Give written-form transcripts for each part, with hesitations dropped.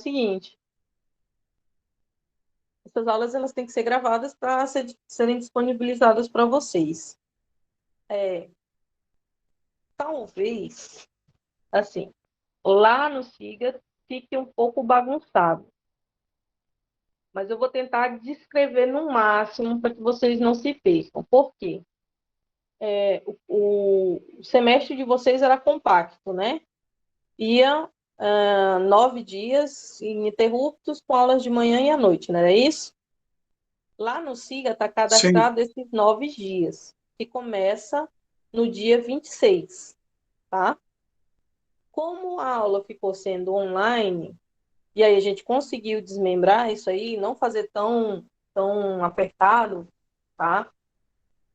seguinte, essas aulas elas têm que ser gravadas para serem disponibilizadas para vocês. Talvez, assim, lá no SIGA fique um pouco bagunçado, mas eu vou tentar descrever no máximo para que vocês não se percam. Por quê? O semestre de vocês era compacto, né? Ia 9 dias ininterruptos com aulas de manhã e à noite, não era isso? Lá no SIGA está Sim. cadastrado esses 9 dias, que começa no dia 26, tá? Como a aula ficou sendo online, e aí a gente conseguiu desmembrar isso aí, não fazer tão apertado, tá?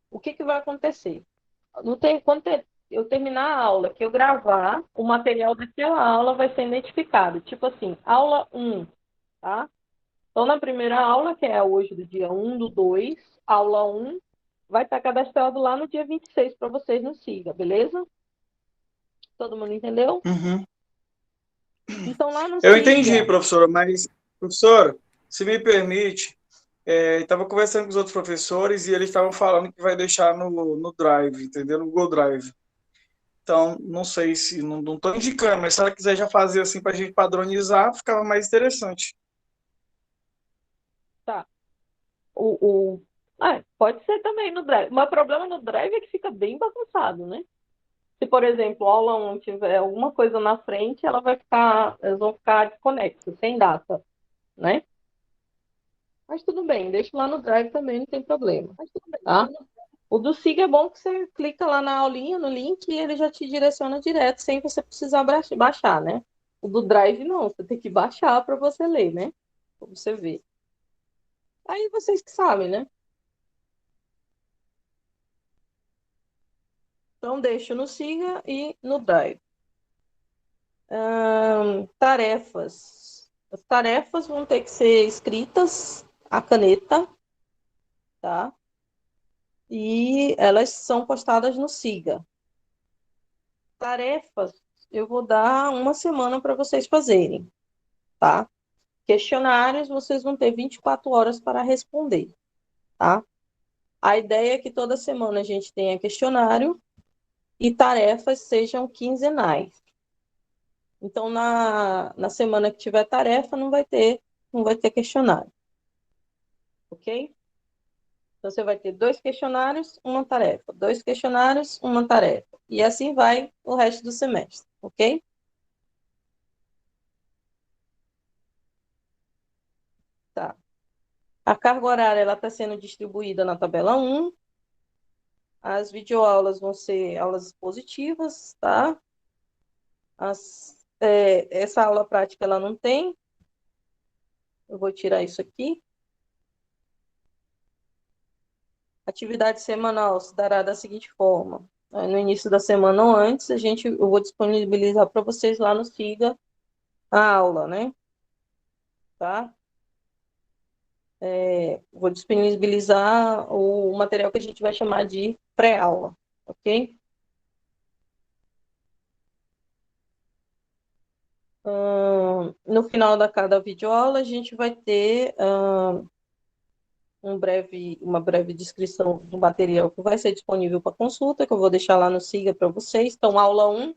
O que vai acontecer? Quando eu terminar a aula, que eu gravar, o material daquela aula vai ser identificado. Tipo assim, aula 1, tá? Então, na primeira aula, que é hoje do dia 1/2, aula 1, vai estar cadastrado lá no dia 26 para vocês no SIGA, beleza? Todo mundo entendeu? Uhum. Então, lá no Eu entendi, SIGA, professora, mas, professora, se me permite, estava conversando com os outros professores e eles estavam falando que vai deixar no Drive, entendeu? No Google Drive. Então, não sei se, não estou indicando, mas se ela quiser já fazer assim para a gente padronizar, ficava mais interessante. tá. Pode ser também no Drive. Mas o problema no Drive é que fica bem bagunçado, né? Se, por exemplo, a aula 1 tiver alguma coisa na frente, elas vão ficar desconexas, sem data, né? Mas tudo bem, deixa lá no Drive também, não tem problema, tá? O do SIG é bom que você clica lá na aulinha, no link, e ele já te direciona direto, sem você precisar baixar, né? O do Drive não, você tem que baixar para você ler, né? Para você ver. Aí vocês que sabem, né? Então, deixo no Siga e no Drive. Tarefas. As tarefas vão ter que ser escritas à caneta, tá? E elas são postadas no Siga. Tarefas, eu vou dar uma semana para vocês fazerem, tá? Questionários, vocês vão ter 24 horas para responder, tá? A ideia é que toda semana a gente tenha questionário e tarefas sejam quinzenais. Então, na semana que tiver tarefa, não vai ter questionário, ok? Então, você vai ter 2 questionários, uma tarefa, 2 questionários, uma tarefa. E assim vai o resto do semestre, ok? Tá. A carga horária ela está sendo distribuída na tabela 1. As videoaulas vão ser aulas expositivas, tá? Essa aula prática ela não tem. Eu vou tirar isso aqui. Atividade semanal se dará da seguinte forma. No início da semana ou antes, eu vou disponibilizar para vocês lá no SIGA a aula, né? Tá? Vou disponibilizar o material que a gente vai chamar de pré-aula, ok? No final da cada videoaula, a gente vai ter uma breve descrição do material que vai ser disponível para consulta, que eu vou deixar lá no SIGA para vocês. Então, aula 1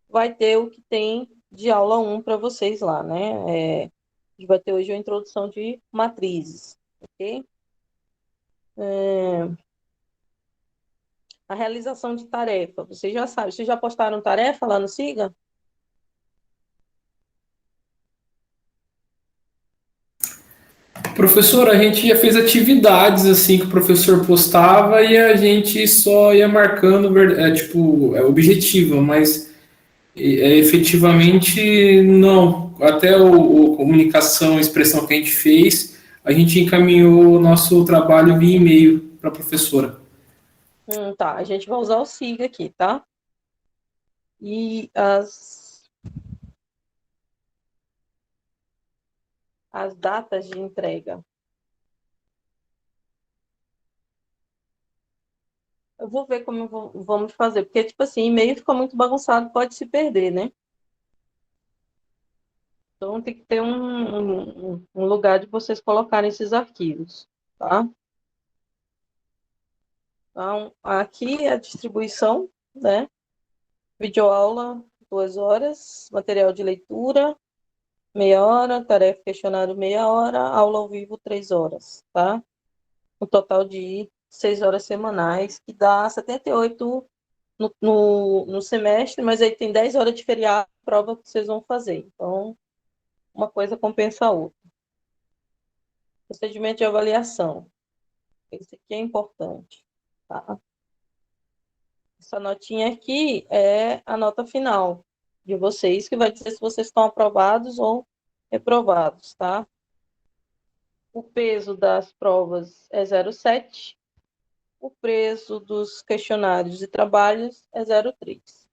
vai ter o que tem de aula 1 para vocês lá, né? A gente vai ter hoje a introdução de matrizes, ok? A realização de tarefa. Vocês já sabem, vocês já postaram tarefa lá no SIGA? Professor, a gente já fez atividades assim que o professor postava e a gente só ia marcando, tipo, é objetivo, mas efetivamente não. Até o comunicação, expressão que a gente fez, a gente encaminhou o nosso trabalho via e-mail para a professora. Tá. A gente vai usar o SIGA aqui, tá? E as datas de entrega. Eu vou ver como vamos fazer, porque, tipo assim, e-mail fica muito bagunçado, pode se perder, né? Então, tem que ter um lugar de vocês colocarem esses arquivos, tá? Então, aqui é a distribuição, né? Videoaula, 2 horas, material de leitura, meia hora, tarefa questionário, meia hora, aula ao vivo, 3 horas, tá? Um total de 6 horas semanais, que dá 78 no semestre, mas aí tem 10 horas de feriado, prova que vocês vão fazer. Então, uma coisa compensa a outra. Procedimento de avaliação. Esse aqui é importante, tá? Essa notinha aqui é a nota final de vocês, que vai dizer se vocês estão aprovados ou reprovados, tá? O peso das provas é 0,7. O peso dos questionários e trabalhos é 0,3.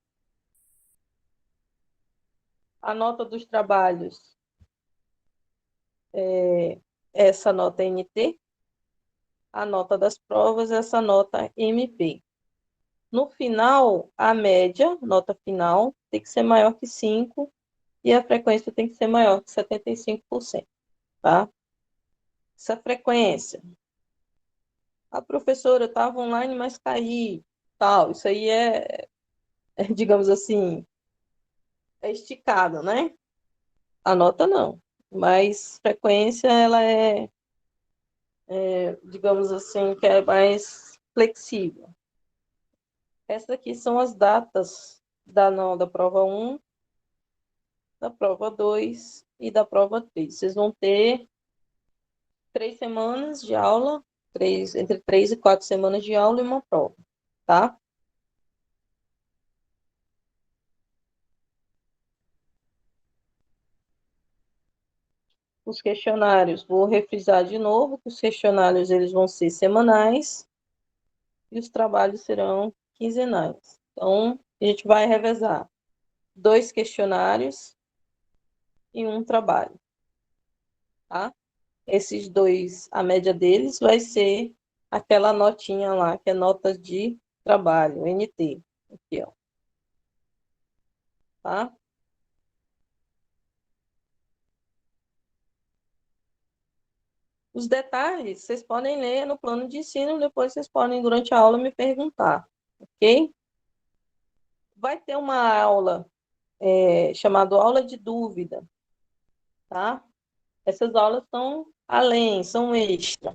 A nota dos trabalhos é essa nota NT. A nota das provas é essa nota MP. No final, a média, nota final, tem que ser maior que 5 e a frequência tem que ser maior que 75%, tá? Essa frequência. A professora estava online, mas caí, tal. Isso aí digamos assim, é esticado, né? A nota não. Mas frequência, ela digamos assim, que é mais flexível. Essas aqui são as datas da prova 1, da prova 2 e da prova 3. Vocês vão ter 3 semanas de aula, entre 3 e 4 semanas de aula e uma prova, tá? Os questionários, vou refrisar de novo que os questionários eles vão ser semanais e os trabalhos serão quinzenais. Então, a gente vai revezar 2 questionários e um trabalho, tá? Esses dois, a média deles vai ser aquela notinha lá, que é nota de trabalho, NT, aqui, ó, tá? Os detalhes, vocês podem ler no plano de ensino, depois vocês podem, durante a aula, me perguntar, ok? Vai ter uma aula chamada aula de dúvida, tá? Essas aulas são além, são extra,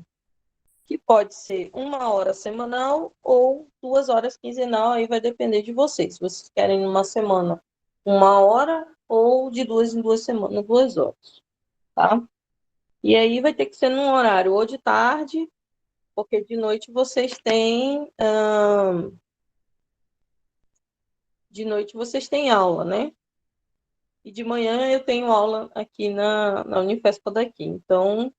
que pode ser 1 hora semanal ou 2 horas quinzenal, aí vai depender de vocês. Se vocês querem numa semana 1 hora ou de 2 em 2 semanas, 2 horas, tá? E aí vai ter que ser num horário ou de tarde, porque de noite vocês têm aula, né? E de manhã eu tenho aula aqui na Unifespa daqui. Então,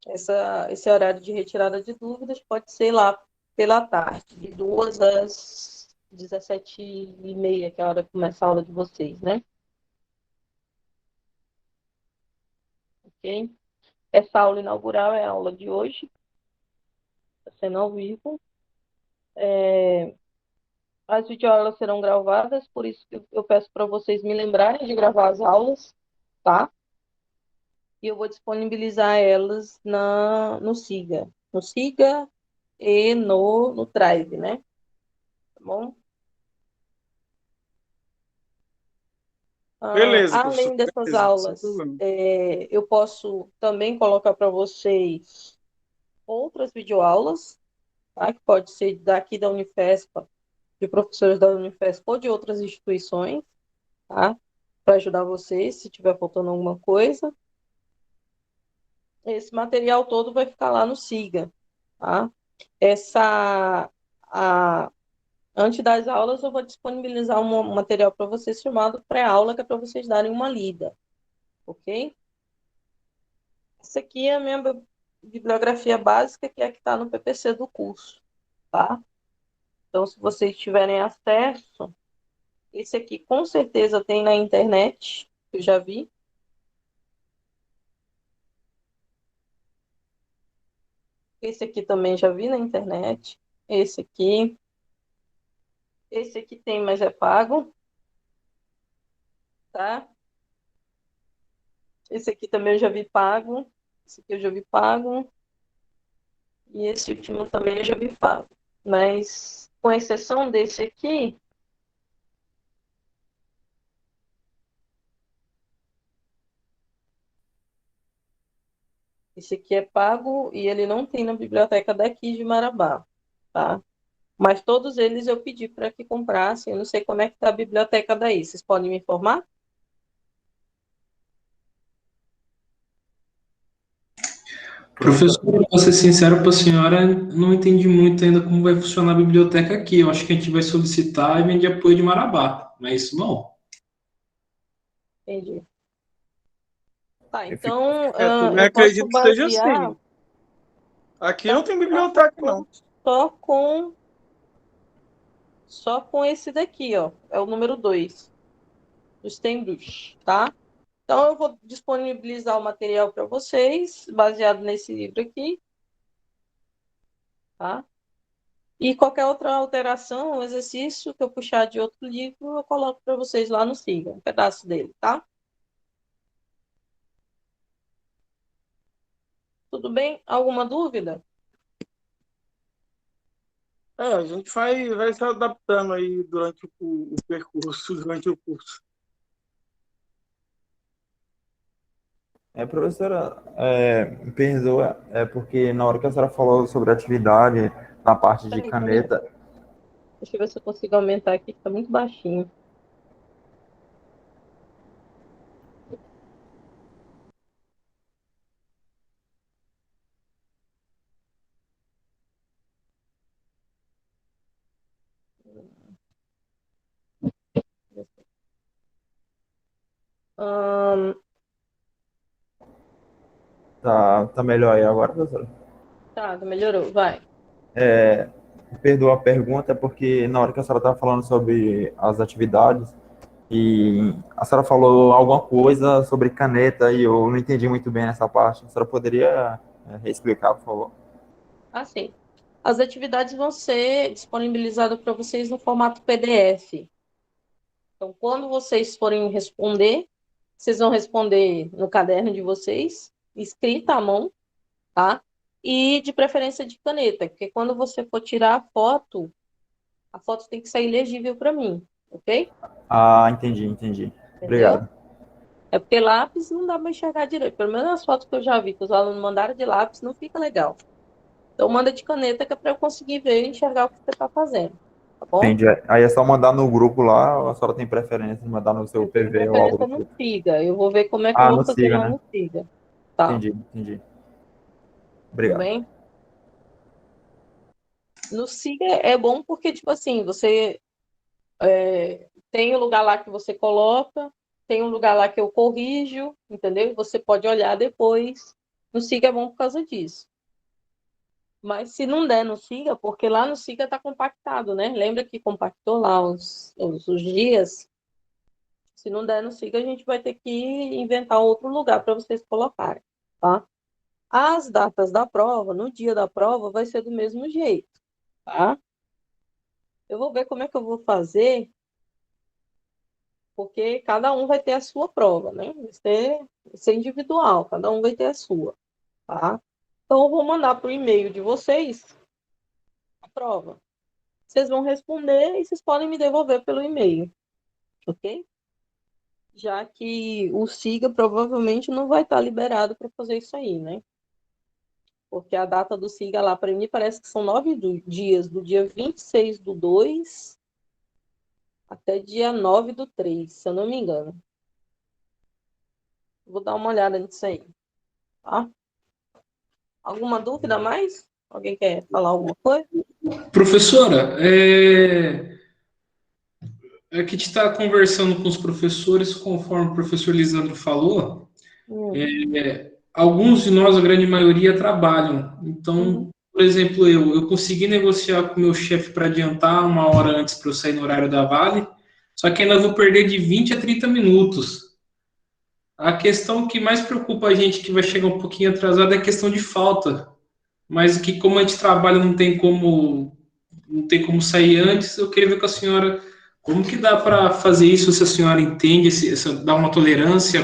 esse horário de retirada de dúvidas pode ser lá pela tarde, de 2 às 17h30, que é a hora que começa a aula de vocês, né? Ok? Essa aula inaugural é a aula de hoje, está sendo ao vivo. As videoaulas serão gravadas, por isso que eu peço para vocês me lembrarem de gravar as aulas, tá? E eu vou disponibilizar elas no Siga. No Siga e no Drive, né? Tá bom? Beleza, professor. Além dessas Beleza, sem aulas, problema. eu posso também colocar para vocês outras videoaulas, tá? Que pode ser daqui da Unifespa, de professores da Unifespa ou de outras instituições, tá? Para ajudar vocês, se tiver faltando alguma coisa. Esse material todo vai ficar lá no Siga, tá? Antes das aulas, eu vou disponibilizar um material para vocês chamado pré-aula, que é para vocês darem uma lida, ok? Essa aqui é a minha bibliografia básica, que é a que está no PPC do curso, tá? Então, se vocês tiverem acesso, esse aqui com certeza tem na internet, eu já vi. Esse aqui também já vi na internet. Esse aqui. Esse aqui tem, mas é pago, tá? Esse aqui também eu já vi pago. Esse aqui eu já vi pago. E esse último também eu já vi pago. Mas, com exceção desse aqui, esse aqui é pago e ele não tem na biblioteca daqui de Marabá, tá? Mas todos eles eu pedi para que comprassem. Eu não sei como é que está a biblioteca daí. Vocês podem me informar? Professor, para ser sincero para a senhora, não entendi muito ainda como vai funcionar a biblioteca aqui. Eu acho que a gente vai solicitar e vender apoio de Marabá, mas isso não. Entendi. Tá, então Também eu posso acredito que seja basear, assim. Aqui tá? não tem biblioteca, não. Só com só com esse daqui, ó. É o número 2 do Steinbrück, tá? Então eu vou disponibilizar o material para vocês, baseado nesse livro aqui, tá? E qualquer outra alteração, um exercício que eu puxar de outro livro, eu coloco para vocês lá no Siga, um pedaço dele, tá? Tudo bem? Alguma dúvida? A gente vai se adaptando aí durante o percurso, durante o curso. Professora, me perdoa, é porque na hora que a senhora falou sobre atividade, na parte de Peraí, só um minuto. caneta, Deixa eu ver se eu consigo aumentar aqui, que tá muito baixinho. Ahn, tá melhor aí agora, professora? tá, melhorou, vai. Me perdoa a pergunta, é porque na hora que a senhora estava falando sobre as atividades, e a senhora falou alguma coisa sobre caneta e eu não entendi muito bem essa parte. A senhora poderia reexplicar, por favor? Assim, as atividades vão ser disponibilizadas para vocês no formato PDF. Então, quando vocês forem responder, vocês vão responder no caderno de vocês, escrita à mão, tá? E de preferência de caneta, porque quando você for tirar a foto tem que sair legível para mim, ok? Ah, entendi. Entendeu? Obrigado. É porque lápis não dá para enxergar direito. Pelo menos as fotos que eu já vi que os alunos mandaram de lápis não fica legal. Então, manda de caneta que é para eu conseguir ver e enxergar o que você está fazendo, tá bom? Entendi. Aí é só mandar no grupo lá, ou a senhora tem preferência de mandar no seu Eu tenho PV ou algo preferência do no tipo? Siga. Eu vou ver como é que eu Ah, vou no fazer Siga, lá né? no Siga. Tá, Entendi. tudo Obrigado. bem? No Siga é bom porque, tipo assim, você tem um lugar lá que você coloca, tem um lugar lá que eu corrijo, entendeu? Você pode olhar depois. No Siga é bom por causa disso. Mas se não der no Siga, porque lá no Siga está compactado, né? Lembra que compactou lá os dias? Se não der no Siga, a gente vai ter que inventar outro lugar para vocês colocarem, tá? As datas da prova, no dia da prova, vai ser do mesmo jeito, tá? Eu vou ver como é que eu vou fazer, porque cada um vai ter a sua prova, né? Vai ser individual, cada um vai ter a sua, tá? Então, eu vou mandar para o e-mail de vocês a prova. Vocês vão responder e vocês podem me devolver pelo e-mail, ok? Já que o SIGA provavelmente não vai estar liberado para fazer isso aí, né? Porque a data do SIGA lá, para mim, parece que são 9 dias, do dia 26/2 até dia 9/3, se eu não me engano. Vou dar uma olhada nisso aí, tá? Alguma dúvida a mais? Alguém quer falar alguma coisa? Professora, é que a gente está conversando com os professores, conforme o professor Lisandro falou, Hum, alguns de nós, a grande maioria, trabalham. uhum. Então, por exemplo, eu consegui negociar com o meu chefe para adiantar uma hora antes para eu sair no horário da Vale, só que ainda vou perder de 20 a 30 minutos. A questão que mais preocupa a gente, que vai chegar um pouquinho atrasado, é a questão de falta. Mas que como a gente trabalha, não tem como sair antes, eu queria ver com a senhora Como que dá para fazer isso se a senhora entende, dá uma tolerância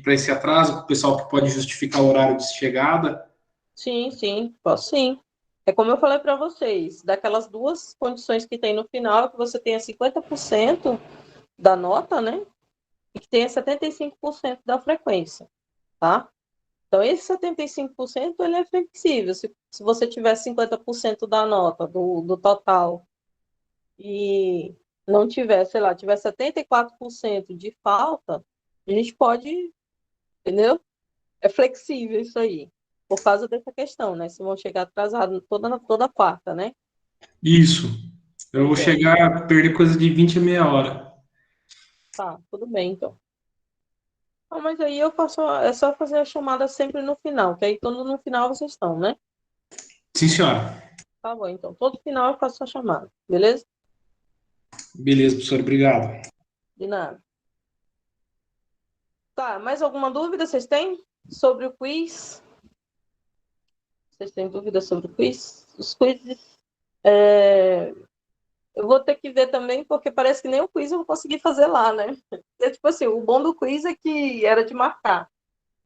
para esse atraso, para o pessoal que pode justificar o horário de chegada? Sim, sim, posso sim. É como eu falei para vocês, daquelas duas condições que tem no final, que você tenha 50% da nota, né? E que tenha 75% da frequência, tá? Então, esse 75% ele é flexível. Se você tiver 50% da nota do total e não tiver, sei lá, tiver 74% de falta, a gente pode, entendeu? É flexível isso aí, por causa dessa questão, né? Se vão chegar atrasados toda quarta, né? Isso. Eu vou Pois é. chegar a perder coisa de 20 a meia hora. Tá, tudo bem, então. Ah, mas aí eu faço, é só fazer a chamada sempre no final, que aí quando no final vocês estão, né? Sim, senhora. Tá bom, então. Todo final eu faço a chamada, beleza? Beleza, professor, obrigado. De nada. Tá, mais alguma dúvida vocês têm sobre o quiz? Vocês têm dúvida sobre o quiz? Os quizzes, eu vou ter que ver também, porque parece que nem o quiz eu vou conseguir fazer lá, né? É tipo assim, o bom do quiz é que era de marcar.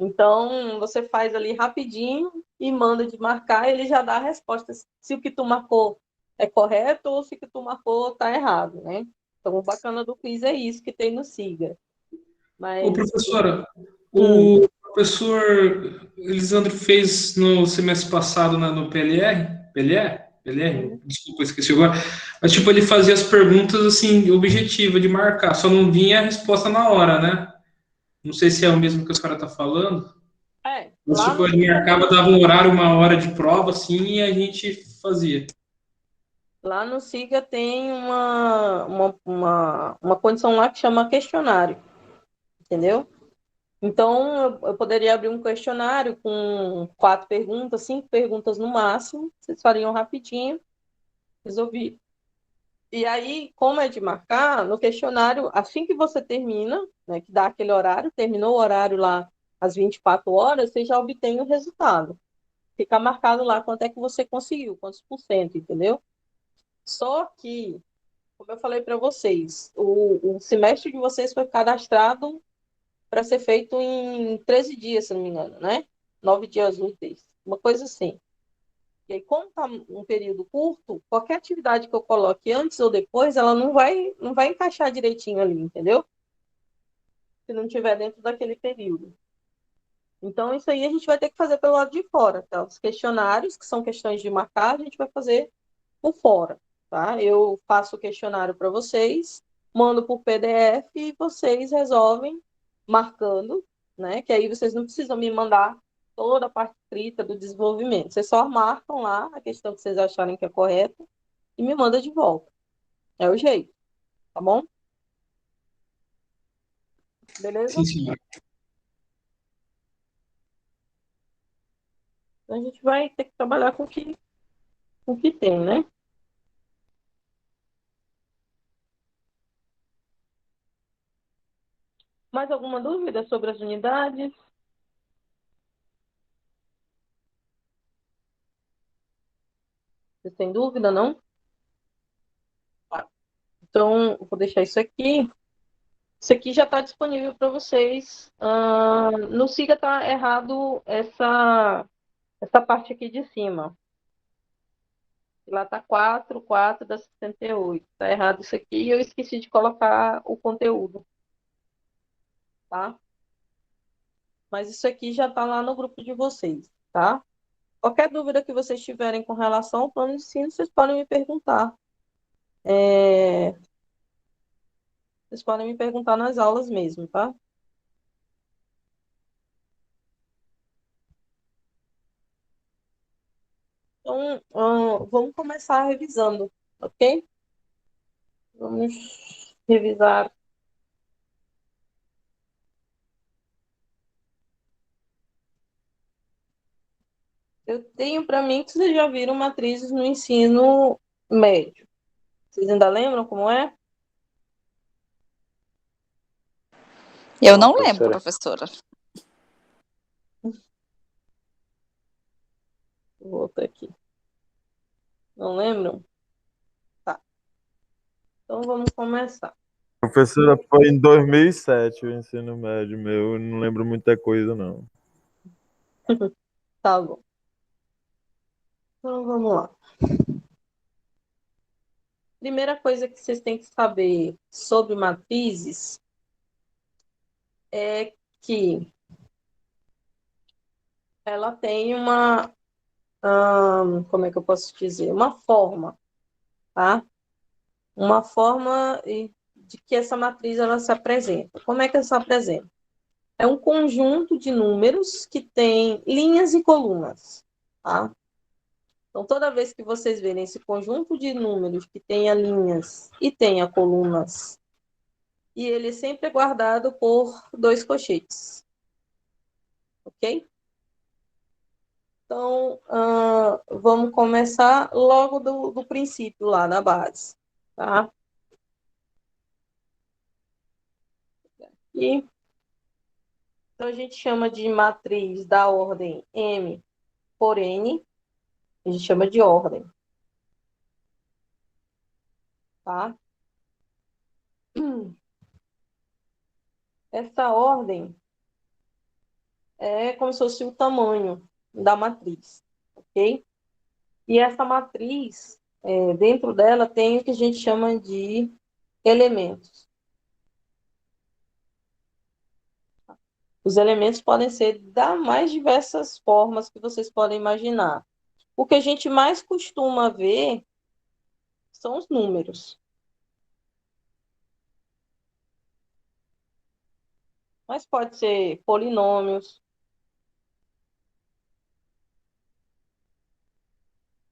Então, você faz ali rapidinho e manda de marcar, ele já dá a resposta se o que tu marcou é correto ou se o que tu marcou tá errado, né? Então, o bacana do quiz é isso que tem no Siga. Ô, Mas, professora, hum, o professor Elisandro fez no semestre passado no PLR? PLR? PLR? hum, Desculpa, esqueci agora. Mas, tipo, ele fazia as perguntas, assim, objetiva de marcar, só não vinha a resposta na hora, né? Não sei se é o mesmo que a senhora está falando. Mas, lá tipo, no ele Siga marcava, dava um horário, uma hora de prova, assim, e a gente fazia. Lá no Siga tem uma condição lá que chama questionário, entendeu? Então, eu poderia abrir um questionário com 4 perguntas, 5 perguntas no máximo, vocês fariam rapidinho, resolvi. E aí, como é de marcar, no questionário, assim que você termina, né, que dá aquele horário, terminou o horário lá às 24 horas, você já obtém o resultado. Fica marcado lá quanto é que você conseguiu, quantos por cento, entendeu? Só que como eu falei para vocês, o semestre de vocês foi cadastrado para ser feito em 13 dias, se não me engano, né? 9 dias úteis, uma coisa assim. E aí, como está um período curto, qualquer atividade que eu coloque antes ou depois, ela não vai encaixar direitinho ali, entendeu? Se não tiver dentro daquele período. Então, isso aí a gente vai ter que fazer pelo lado de fora, tá? Os questionários, que são questões de marcar, a gente vai fazer por fora, tá? Eu faço o questionário para vocês, mando por PDF e vocês resolvem marcando, né? Que aí vocês não precisam me mandar toda a parte escrita do desenvolvimento. Vocês só marcam lá a questão que vocês acharem que é correta e me manda de volta. É o jeito, tá bom? Sim, Beleza? senhora. Então a gente vai ter que trabalhar com o que tem, né? Mais alguma dúvida sobre as unidades? Vocês têm dúvida, não? Então, eu vou deixar isso aqui. Isso aqui já está disponível para vocês. No Siga está errado essa parte aqui de cima. Lá está 4 da 68. Está errado isso aqui e eu esqueci de colocar o conteúdo, tá? Mas isso aqui já está lá no grupo de vocês, tá? Qualquer dúvida que vocês tiverem com relação ao plano de ensino, vocês podem me perguntar. Vocês podem me perguntar nas aulas mesmo, tá? Então, vamos começar revisando, ok? Vamos revisar. Eu tenho para mim que vocês já viram matrizes no ensino médio. Vocês ainda lembram como é? Eu Não, não lembro, professora. professora. Vou voltar aqui. Não lembram? Tá. Então, vamos começar. Professora, foi em 2007 o ensino médio meu, eu não lembro muita coisa, não. Tá bom. Então, vamos lá. Primeira coisa que vocês têm que saber sobre matrizes é que ela tem uma, como é que eu posso dizer? Uma forma, tá? Uma forma de que essa matriz ela se apresenta. Como é que ela se apresenta? É um conjunto de números que tem linhas e colunas, tá? Então, toda vez que vocês verem esse conjunto de números que tenha linhas e tenha colunas, e ele sempre é guardado por dois colchetes, ok? Então, vamos começar logo do princípio, lá na base, tá? E então, a gente chama de matriz da ordem M por N, a gente chama de ordem, tá? Essa ordem é como se fosse o tamanho da matriz, ok? E essa matriz, dentro dela, tem o que a gente chama de elementos. Os elementos podem ser das mais diversas formas que vocês podem imaginar. O que a gente mais costuma ver são os números. Mas pode ser polinômios,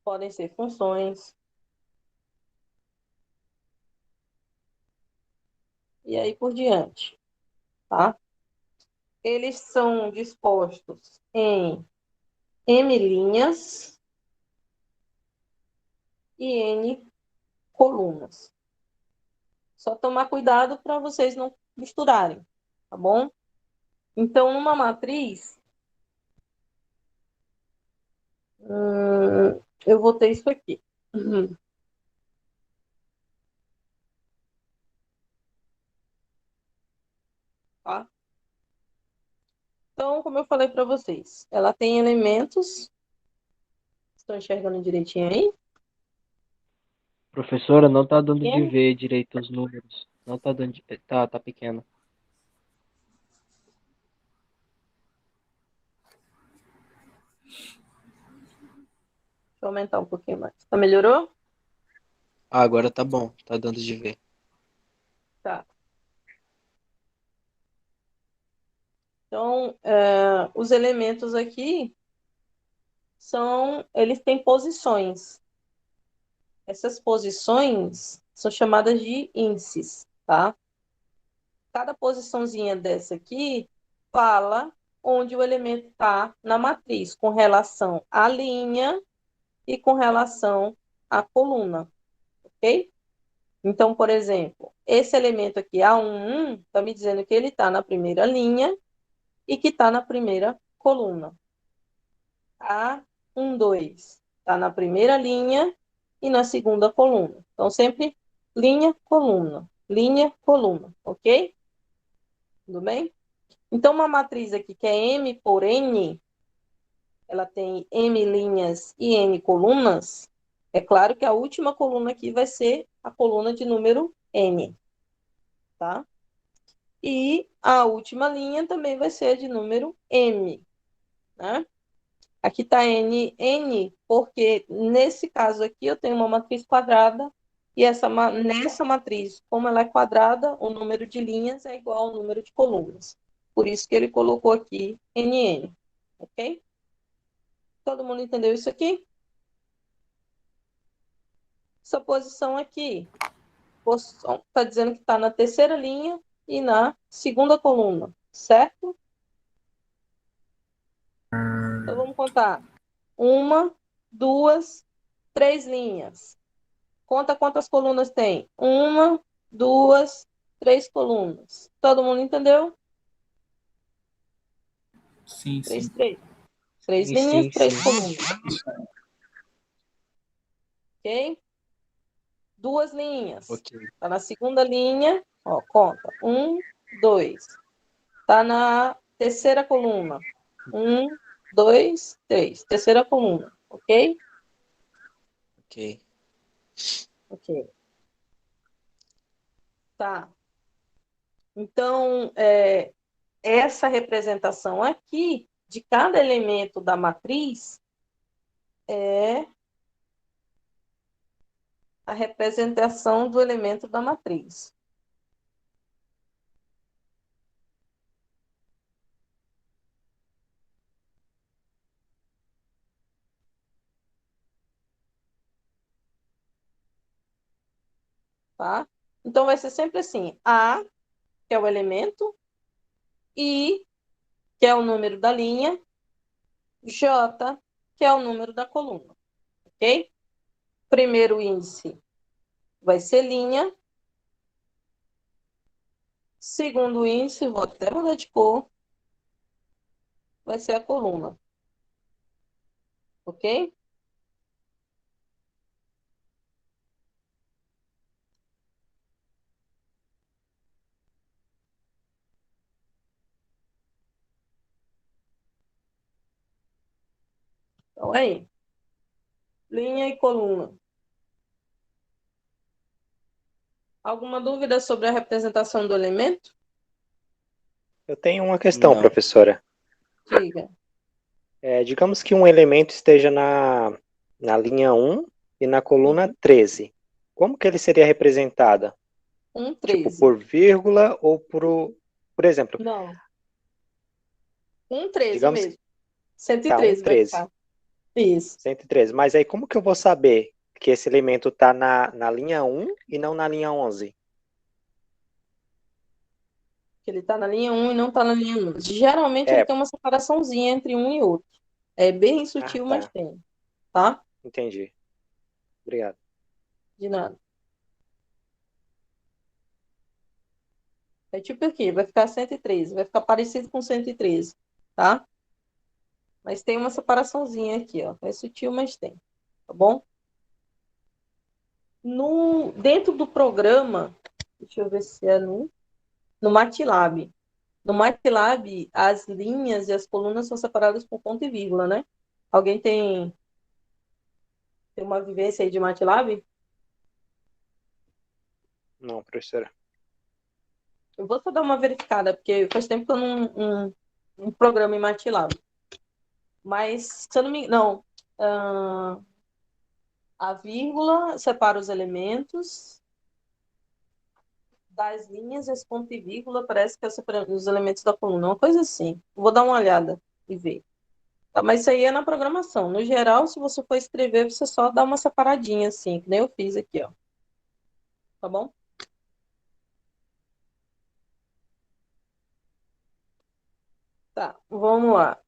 podem ser funções. E aí por diante, tá? Eles são dispostos em M linhas e N colunas. Só tomar cuidado para vocês não misturarem, tá bom? Então, numa matriz, eu vou ter isso aqui. Tá? Então, como eu falei para vocês, ela tem elementos. Estão enxergando direitinho aí? Professora, não tá dando de Pequeno? ver direito os números. Não tá dando de... Tá pequeno. Deixa eu aumentar um pouquinho mais. Tá, melhorou? Ah, agora tá bom. Tá dando de ver. Tá. Então, os elementos aqui eles têm posições. Essas posições são chamadas de índices, tá? Cada posiçãozinha dessa aqui fala onde o elemento está na matriz, com relação à linha e com relação à coluna, ok? Então, por exemplo, esse elemento aqui, A11, está me dizendo que ele está na primeira linha e que está na primeira coluna. A12 está na primeira linha e na segunda coluna. Então, sempre linha, coluna, ok? Tudo bem? Então, uma matriz aqui que é M por N, ela tem M linhas e N colunas. É claro que a última coluna aqui vai ser a coluna de número N, tá? E a última linha também vai ser a de número M, né? Aqui está N, porque nesse caso aqui eu tenho uma matriz quadrada e nessa matriz, como ela é quadrada, o número de linhas é igual ao número de colunas. Por isso que ele colocou aqui NN, ok? Todo mundo entendeu isso aqui? Essa posição aqui está dizendo que está na terceira linha e na segunda coluna, certo? Então vamos contar. 1, 2, 3 linhas. Conta quantas colunas tem. 1, 2, 3 colunas. Todo mundo entendeu? Sim, sim. 3 Sim, linhas, sim, 3 sim. colunas. Ok? duas linhas. Ok. Está na segunda linha, ó, conta. 1, 2. Está na terceira coluna. 1, 2, 3. Terceira coluna, ok? Ok. Ok. Tá. Então, essa representação aqui de cada elemento da matriz é a representação do elemento da matriz. Tá? Então, vai ser sempre assim: A, que é o elemento, I, que é o número da linha, J, que é o número da coluna. Ok? Primeiro índice vai ser linha. Segundo índice, vou até mudar de cor, vai ser a coluna. Ok? Então, aí. Linha e coluna. Alguma dúvida sobre a representação do elemento? Eu tenho uma questão, Não. professora. Diga. Digamos que um elemento esteja na linha 1 e na coluna 13. Como que ele seria representado? 1, Tipo, 13. por vírgula ou por exemplo, Não. 1, 13 digamos mesmo. tá 113 vai 113, ficar. Isso. 113. Mas aí como que eu vou saber que esse elemento está na linha 1 e não na linha 11? Que ele está na linha 1 e não está na linha 1. Geralmente ele É, tem uma separaçãozinha entre um e outro. É bem sutil, mas tá. tem. Tá? Entendi. Obrigado. De nada. É tipo aqui, vai ficar 113. Vai ficar parecido com 113. Tá? Mas tem uma separaçãozinha aqui, ó. É sutil, mas tem. Tá bom? Dentro do programa, deixa eu ver se é no MATLAB. No MATLAB, as linhas e as colunas são separadas por ponto e vírgula, né? Alguém tem uma vivência aí de MATLAB? Não, professora. Eu vou só dar uma verificada, porque faz tempo que eu não programa em MATLAB. Mas, se eu não me engano, a vírgula separa os elementos das linhas, esse ponto e vírgula parece que é separando os elementos da coluna, uma coisa assim. Vou dar uma olhada e ver. Tá, mas isso aí é na programação. No geral, se você for escrever, você só dá uma separadinha assim, que nem eu fiz aqui, ó. Tá bom? Tá, vamos lá.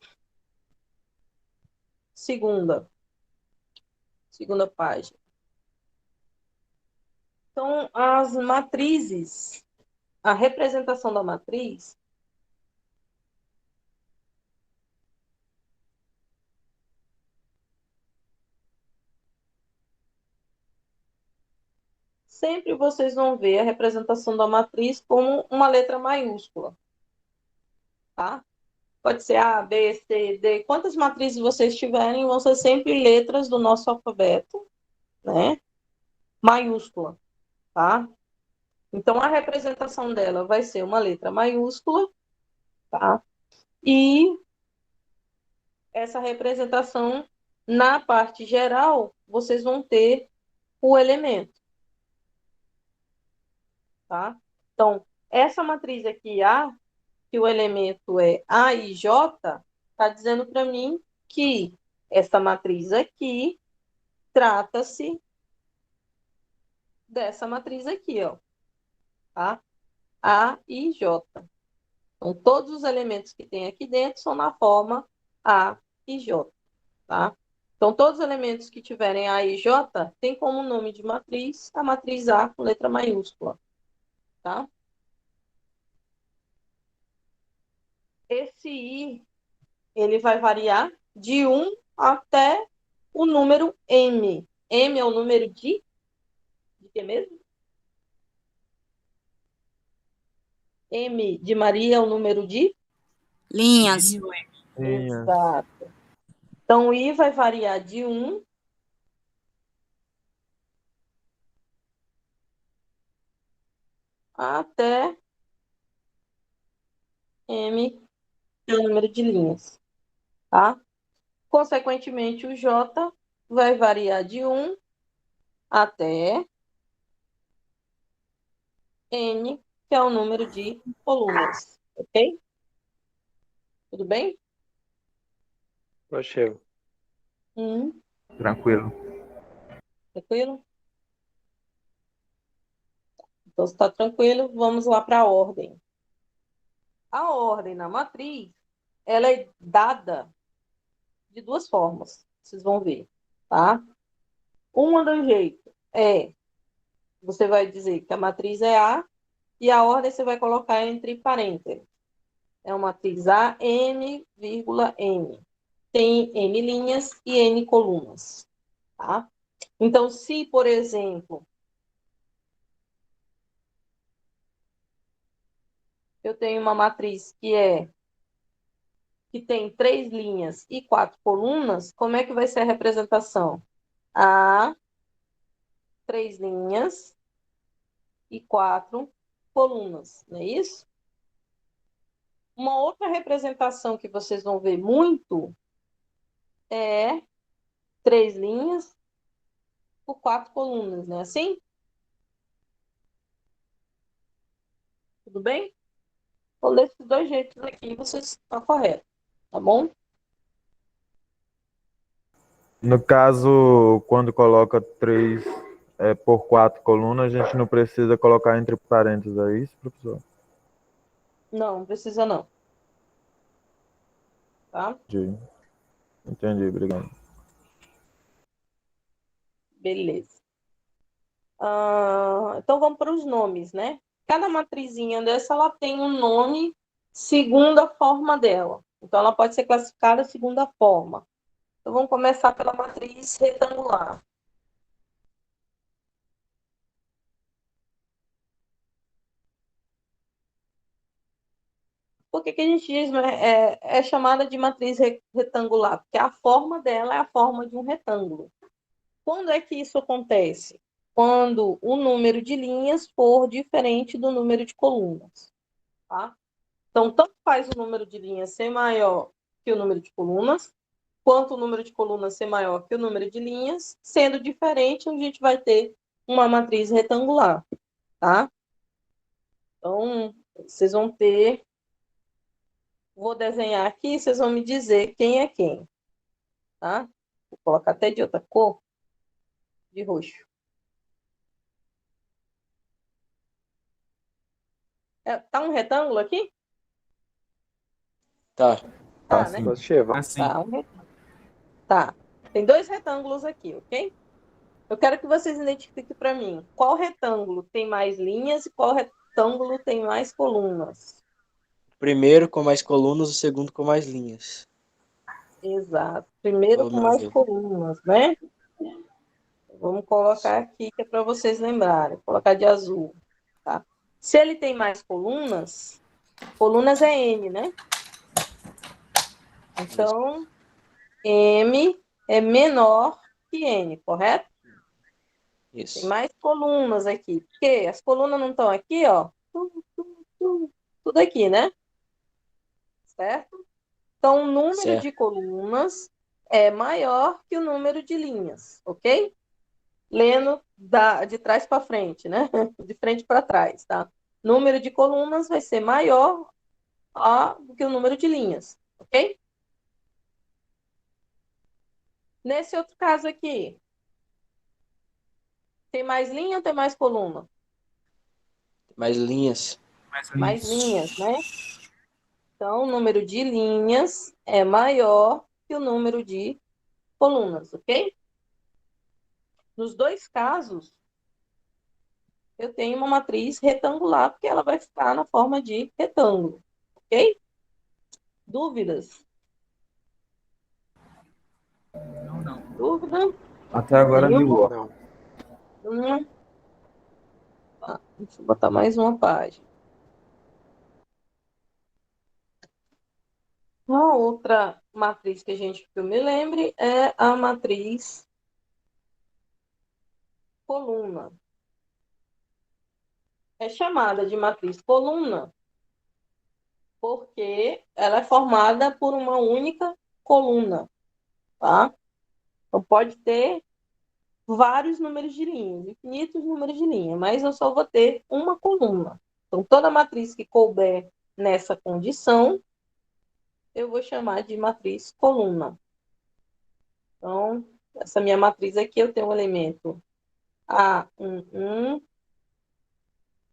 Segunda página. Então, as matrizes, a representação da matriz sempre vocês vão ver a representação da matriz como uma letra maiúscula, tá? Pode ser A, B, C, D. Quantas matrizes vocês tiverem, vão ser sempre letras do nosso alfabeto, né? Maiúscula, tá? Então, a representação dela vai ser uma letra maiúscula, tá? E essa representação, na parte geral, vocês vão ter o elemento, tá? Então, essa matriz aqui, A, que o elemento é A e J, está dizendo para mim que essa matriz aqui trata-se dessa matriz aqui, ó, tá? A e J. Então, todos os elementos que tem aqui dentro são na forma A e J, tá? Então, todos os elementos que tiverem A e J tem como nome de matriz a matriz A com letra maiúscula, tá? Esse I, ele vai variar de 1 até o número M. M é o número de que mesmo? M de Maria é o número de? Linhas. Linhas. Exato. Então, I vai variar de 1 até M, que é o número de linhas, tá? Consequentemente, o J vai variar de 1 até N, que é o número de colunas, ok? Tudo bem? Poxa, Tranquilo. Tranquilo? Então, se está tranquilo, vamos lá para a ordem. A ordem na matriz, ela é dada de duas formas, vocês vão ver, tá? Uma do jeito é, você vai dizer que a matriz é A, e a ordem você vai colocar entre parênteses. É uma matriz A, N, N. Tem N linhas e N colunas, tá? Então, se, por exemplo, eu tenho uma matriz que tem 3 linhas e 4 colunas, como é que vai ser a representação? A, 3 linhas e 4 colunas, não é isso? Uma outra representação que vocês vão ver muito é 3 linhas por 4 colunas, não é assim? Tudo bem? Então, desses dois jeitos aqui, vocês estão corretos, tá bom? No caso, quando coloca 3 por 4 colunas, a gente não precisa colocar entre parênteses, é isso, professor? Não, não precisa não, tá? Entendi, obrigado. Beleza. Então, vamos para os nomes, né? Cada matrizinha dessa, ela tem um nome segundo a forma dela. Então, ela pode ser classificada segundo a forma. Então, vamos começar pela matriz retangular. Por que a gente diz, né, é chamada de matriz retangular? Porque a forma dela é a forma de um retângulo. Quando é que isso acontece? Quando o número de linhas for diferente do número de colunas, tá? Então, tanto faz o número de linhas ser maior que o número de colunas, quanto o número de colunas ser maior que o número de linhas, sendo diferente, a gente vai ter uma matriz retangular, tá? Então, vocês vão ter... Vou desenhar aqui, vocês vão me dizer quem é quem, tá? Vou colocar até de outra cor, de roxo. Tá um retângulo aqui? Tá. Tá, né? positivo. Assim. Tá, tá. Tem 2 retângulos aqui, ok? Eu quero que vocês identifiquem para mim qual retângulo tem mais linhas e qual retângulo tem mais colunas. O primeiro com mais colunas, o segundo com mais linhas. Exato. Primeiro com Vamos mais ver. colunas, né? Vamos colocar aqui que é para vocês lembrarem. Vou colocar de azul, tá? Se ele tem mais colunas é M, né? Então, M é menor que N, correto? Tem Isso. mais colunas aqui. Porque as colunas não estão aqui, ó. Tudo aqui, né? Certo? Então, o número Certo. de colunas é maior que o número de linhas, ok? Lendo de trás para frente, né? De frente para trás, tá? Número de colunas vai ser maior do que o número de linhas, ok? Nesse outro caso aqui, tem mais linha ou tem mais coluna? Mais linhas. Mais linhas, né? Então, o número de linhas é maior que o número de colunas, ok? Nos dois casos, eu tenho uma matriz retangular, porque ela vai ficar na forma de retângulo, ok? Dúvidas? Não. Dúvida? Até agora Nenhuma? ligou. Nenhuma? Deixa eu botar mais uma página. Uma outra matriz que eu me lembre é a matriz coluna. É chamada de matriz coluna porque ela é formada por uma única coluna, tá? Então pode ter vários números de linha, infinitos números de linha, mas eu só vou ter uma coluna. Então toda matriz que couber nessa condição, eu vou chamar de matriz coluna. Então, essa minha matriz aqui, eu tenho um elemento A11,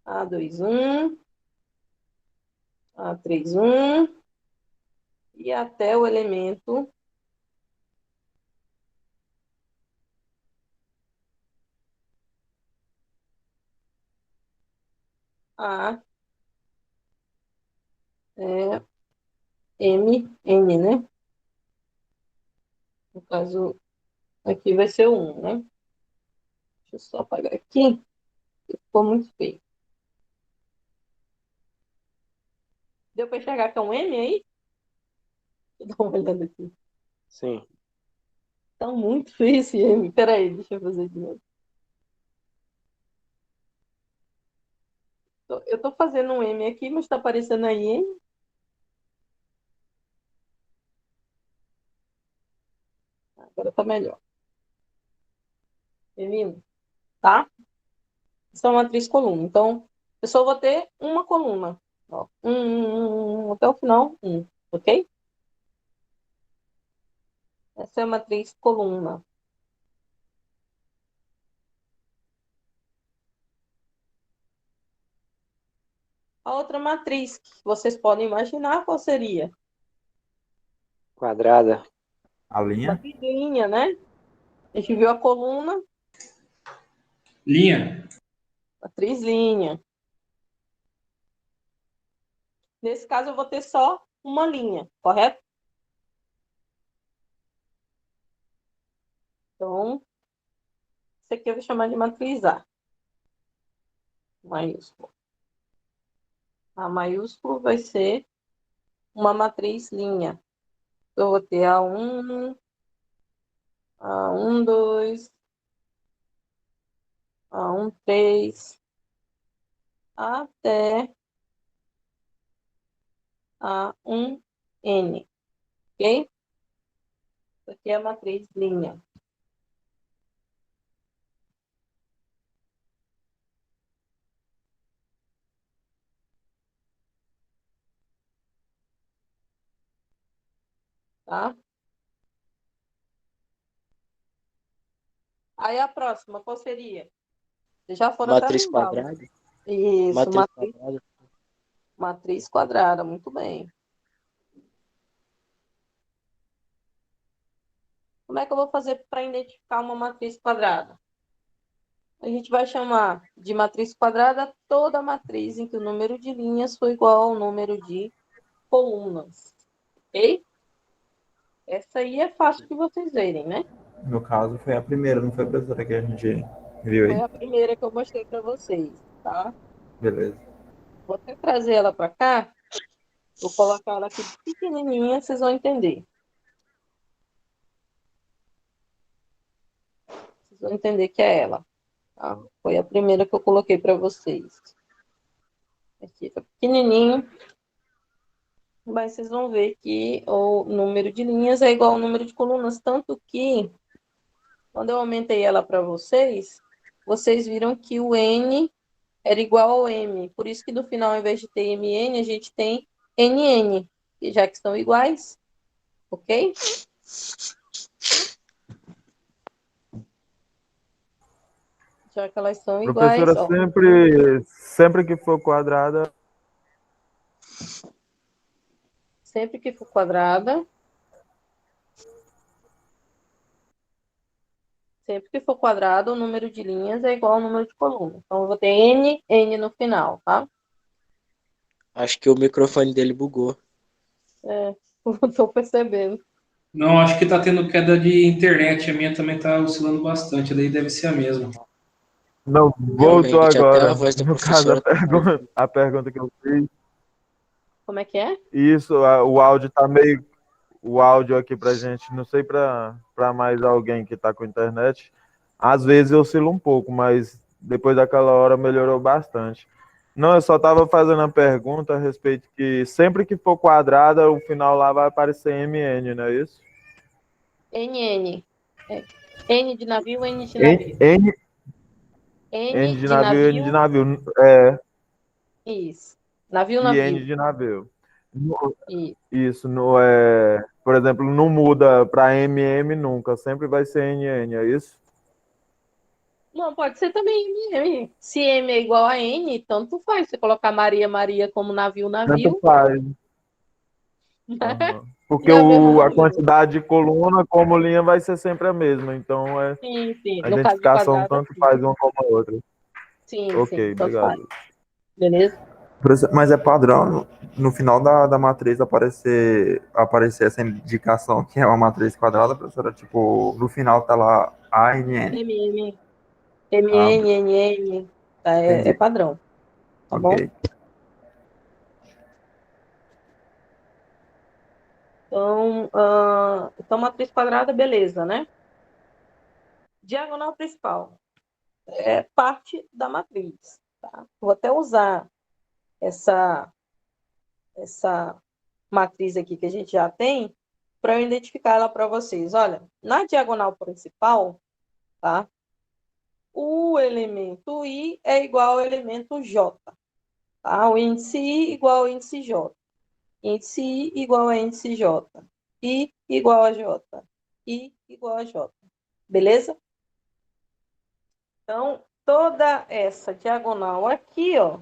A21, A31 e até o elemento A MN, né? No caso, aqui vai ser o 1, né? Deixa eu só apagar aqui, ficou muito feio. Deu para enxergar que é um M aí? Deixa eu dar uma olhada aqui. Sim. Tá muito feio esse M. Peraí, deixa eu fazer de novo. Eu tô fazendo um M aqui, mas tá aparecendo aí M. Agora tá melhor. M1, tá? Isso é uma matriz coluna. Então, eu só vou ter uma coluna. Ó, até o final, ok? Essa é a matriz coluna. A outra matriz que vocês podem imaginar, qual seria? Quadrada. A linha? Matriz linha, né? A gente viu a coluna, Linha. matriz linha. Nesse caso, eu vou ter só uma linha, correto? Então, isso aqui eu vou chamar de matriz A. Maiúsculo. A maiúsculo vai ser uma matriz linha. Eu vou ter A1, A12, A13, até A1N, ok? Isso aqui é a matriz linha. Tá? Aí a próxima, qual seria? Vocês já foram até no Matriz embalo. quadrada. Isso, Matriz quadrada. matriz quadrada, muito bem. Como é que eu vou fazer para identificar uma matriz quadrada? A gente vai chamar de matriz quadrada toda matriz em que o número de linhas for igual ao número de colunas. Ok? Essa aí é fácil de vocês verem, né? No caso, foi a primeira, não foi a professora que a gente viu Foi aí? a primeira que eu mostrei para vocês, tá? Beleza. Vou até trazer ela para cá. Vou colocar ela aqui pequenininha, vocês vão entender. Vocês vão entender que é ela. Tá? Foi a primeira que eu coloquei para vocês. Aqui tá pequenininho. Mas vocês vão ver que o número de linhas é igual ao número de colunas. Tanto que, quando eu aumentei ela para vocês, vocês viram que o N era igual ao M. Por isso que no final, ao invés de ter MN, a gente tem NN. Já que estão iguais, ok? Já que elas são iguais, Professora, ó. sempre que for quadrada, Sempre que for quadrada, o número de linhas é igual ao número de colunas. Então, eu vou ter N no final, tá? Acho que o microfone dele bugou. Estou percebendo. Não, acho que tá tendo queda de internet. A minha também tá oscilando bastante. Daí deve ser a mesma. Não, voltou Realmente, até a agora. voz da No caso, professora tá mais. a pergunta que eu fiz, Como é que é? isso, o áudio tá meio. O áudio aqui pra gente, não sei pra mais alguém que tá com internet. Às vezes oscila um pouco, mas depois daquela hora melhorou bastante. Não, eu só tava fazendo a pergunta a respeito que sempre que for quadrada, o final lá vai aparecer MN, não é isso? NN. É. N de navio, N de N, navio. N, N N de de navio, N de navio, navio. É, isso. Navio, e N navio. de navio. Isso. Isso, não é, por exemplo, não muda para MM nunca, sempre vai ser NN, é isso? Não, pode ser também M. Se M é igual a N, tanto faz. Você colocar Maria, Maria como navio, Tanto navio, faz. né? Aham. Porque É a mesma a coisa. quantidade de coluna como linha vai ser sempre a mesma, então Sim, sim. a No caso de identificação quadrado, tanto sim. faz uma como a outra. Sim, sim. Ok, Tanto faz. obrigado. Beleza? Mas é padrão no final da matriz aparecer essa indicação que é uma matriz quadrada, professora. Tipo, no final tá lá ANN. MM, M Ah, N N N. Tá, é entendi. padrão. Tá Ok. bom? Então, então, matriz quadrada, beleza, né? Diagonal principal. É parte da matriz. Tá? Vou até usar essa, essa matriz aqui que a gente já tem para eu identificar ela para vocês. Olha, na diagonal principal, tá? O elemento I é igual ao elemento J, tá? O índice I igual ao índice J. Índice I igual a índice J. I igual a J. I igual a J. Beleza? Então, toda essa diagonal aqui, ó,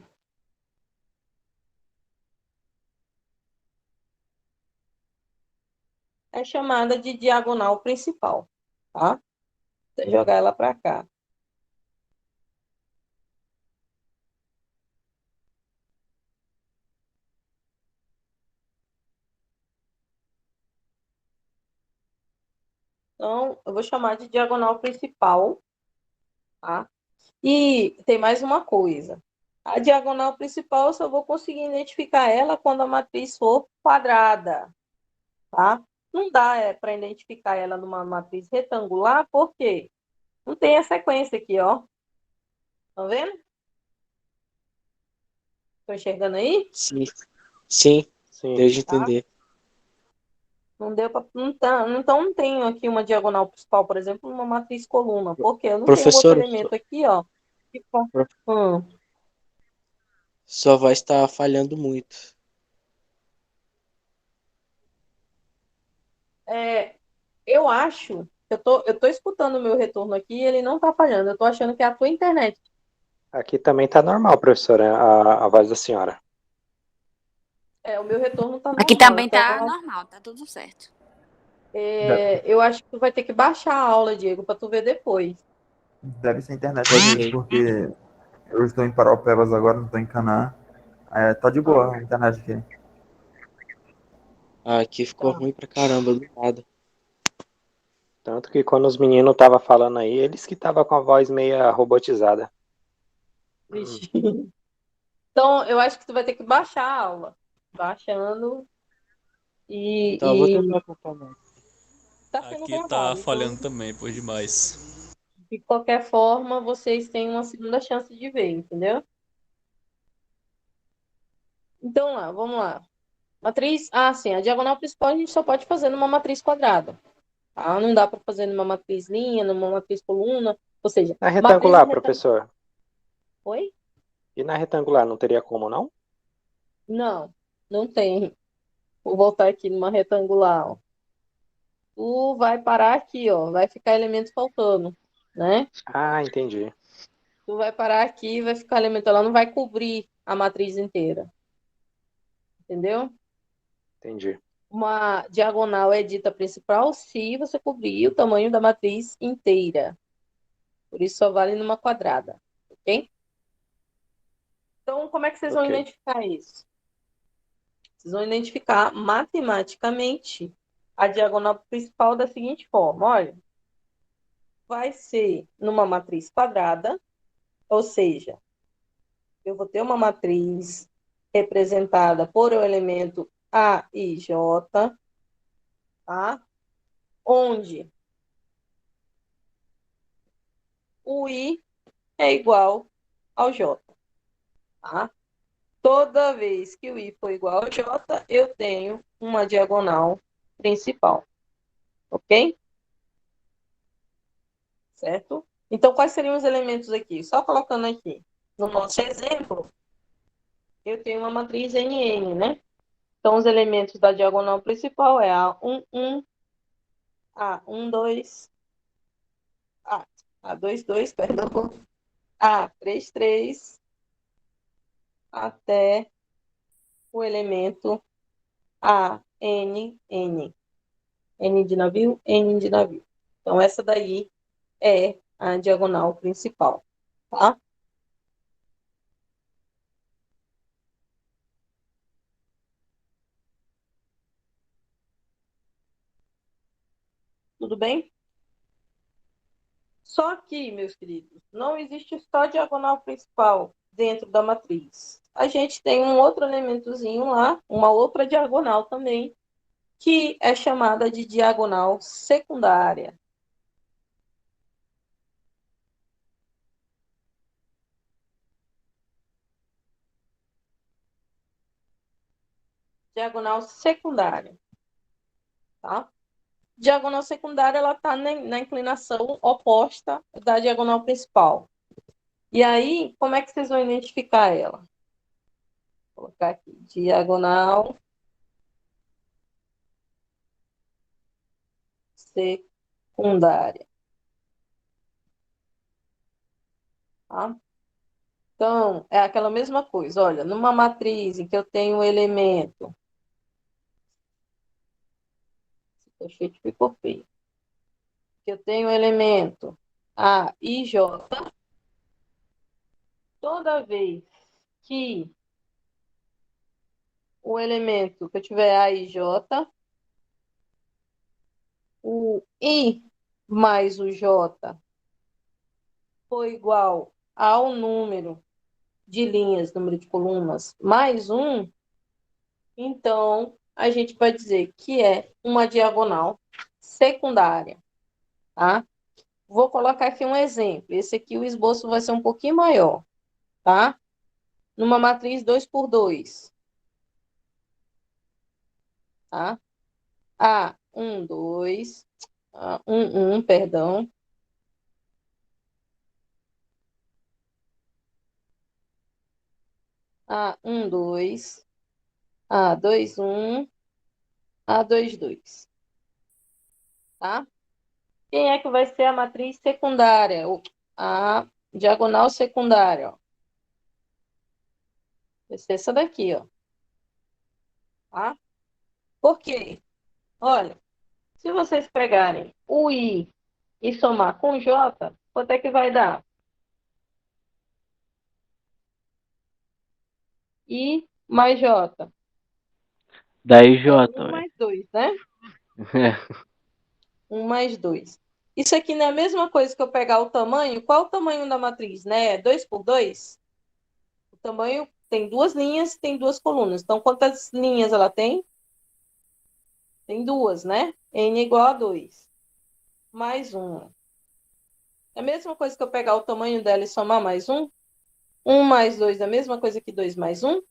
é chamada de diagonal principal, tá? Vou jogar ela para cá. Então, eu vou chamar de diagonal principal, tá? E tem mais uma coisa. A diagonal principal eu só vou conseguir identificar ela quando a matriz for quadrada, tá? Não dá para identificar ela numa matriz retangular, por quê? Não tem a sequência aqui, ó. Tá vendo? Estão enxergando aí? Sim, sim, Sim. deu de Tá? entender. Não deu para. Não tá, então não tenho aqui uma diagonal principal, por exemplo, numa matriz coluna. Por quê? Eu não tenho outro Professor, elemento aqui, ó. que fa- Hum, sua voz está falhando muito. é, eu acho. Eu tô escutando o meu retorno aqui e ele não tá falhando. Eu tô achando que é a tua internet. Aqui também tá normal, professora, a voz da senhora. O meu retorno tá Aqui normal. também Então, tá normal, tá tudo certo. eu acho que tu vai ter que baixar a aula, Diego, para tu ver depois. Deve ser a internet mesmo, Ok. porque eu estou em Paropebas agora, não estou em Canaã. Tá de Ah, boa a internet aqui. Aqui ficou tá. ruim pra caramba do nada. Tanto que quando os meninos estavam falando aí, eles que estavam com a voz meia robotizada. Vixe. Então, eu acho que tu vai ter que baixar a aula. Baixando Tá, eu vou e tentar acompanhar. tá sendo Aqui tá gravado. Então, falhando também, por demais. de qualquer forma, vocês têm uma segunda chance de ver, entendeu? Então, vamos lá. Matriz, sim, a diagonal principal a gente só pode fazer numa matriz quadrada, tá? Não dá para fazer numa matriz linha, numa matriz coluna, ou seja, Na matriz retangular, retangular. professor. Oi? E na retangular, não teria como, não? Não, não tem. Vou voltar aqui numa retangular, ó. Tu vai parar aqui, ó, vai ficar elemento faltando, né? Ah, entendi. Tu vai parar aqui, vai ficar elemento, ela não vai cobrir a matriz inteira, entendeu? Entendi. Uma diagonal é dita principal se você cobrir o tamanho da matriz inteira. Por isso só vale numa quadrada, ok? Então, como é que vocês vão Ok. identificar isso? Vocês vão identificar matematicamente a diagonal principal da seguinte forma, olha, vai ser numa matriz quadrada, Ou seja, eu vou ter uma matriz representada por o elemento A e J, tá? Onde o I é igual ao J, tá? Toda vez que o I for igual ao J, eu tenho uma diagonal principal, ok? Certo? Então, quais seriam os elementos aqui? Só colocando aqui. No nosso exemplo, eu tenho uma matriz NN, né? Então, os elementos da diagonal principal é A11, A12, A22, perdão, A33, até o elemento ANN. N de navio, N de navio. Então, essa daí é a diagonal principal, tá? Tudo bem? Só que, meus queridos, não existe só diagonal principal dentro da matriz. A gente tem um outro elementozinho lá, uma outra diagonal também, que é chamada de diagonal secundária. Diagonal secundária, tá? Diagonal secundária, ela está na inclinação oposta da diagonal principal. E aí, como é que vocês vão identificar ela? Vou colocar aqui, diagonal secundária. Tá? Então, é aquela mesma coisa. Olha, numa matriz em que eu tenho um elemento... Esse ficou feio. Que eu tenho um elemento A e J. Toda vez que o elemento que eu tiver A e J, o I mais o J for igual ao número de linhas, número de colunas, mais 1, então a gente vai dizer que é uma diagonal secundária, tá? Vou colocar aqui um exemplo. Esse aqui o esboço vai ser um pouquinho maior, tá? Numa matriz 2 por 2, tá? A12, A11, perdão. A12, A21, A22, tá? Quem é que vai ser a matriz secundária? A diagonal secundária, ó. Vai ser essa daqui, ó. Tá? Por quê? Olha, se vocês pegarem o I e somar com o J, quanto é que vai dar? I mais J. 10J, 1 ué. mais 2, né? É. 1 mais 2. Isso aqui não é a mesma coisa que eu pegar o tamanho? Qual o tamanho da matriz, né? 2 por 2? O tamanho tem duas linhas, tem duas colunas. Então, quantas linhas ela tem? Tem duas, né? N igual a 2. Mais 1. É a mesma coisa que eu pegar o tamanho dela e somar mais 1? 1 mais 2 é a mesma coisa que 2 mais 1?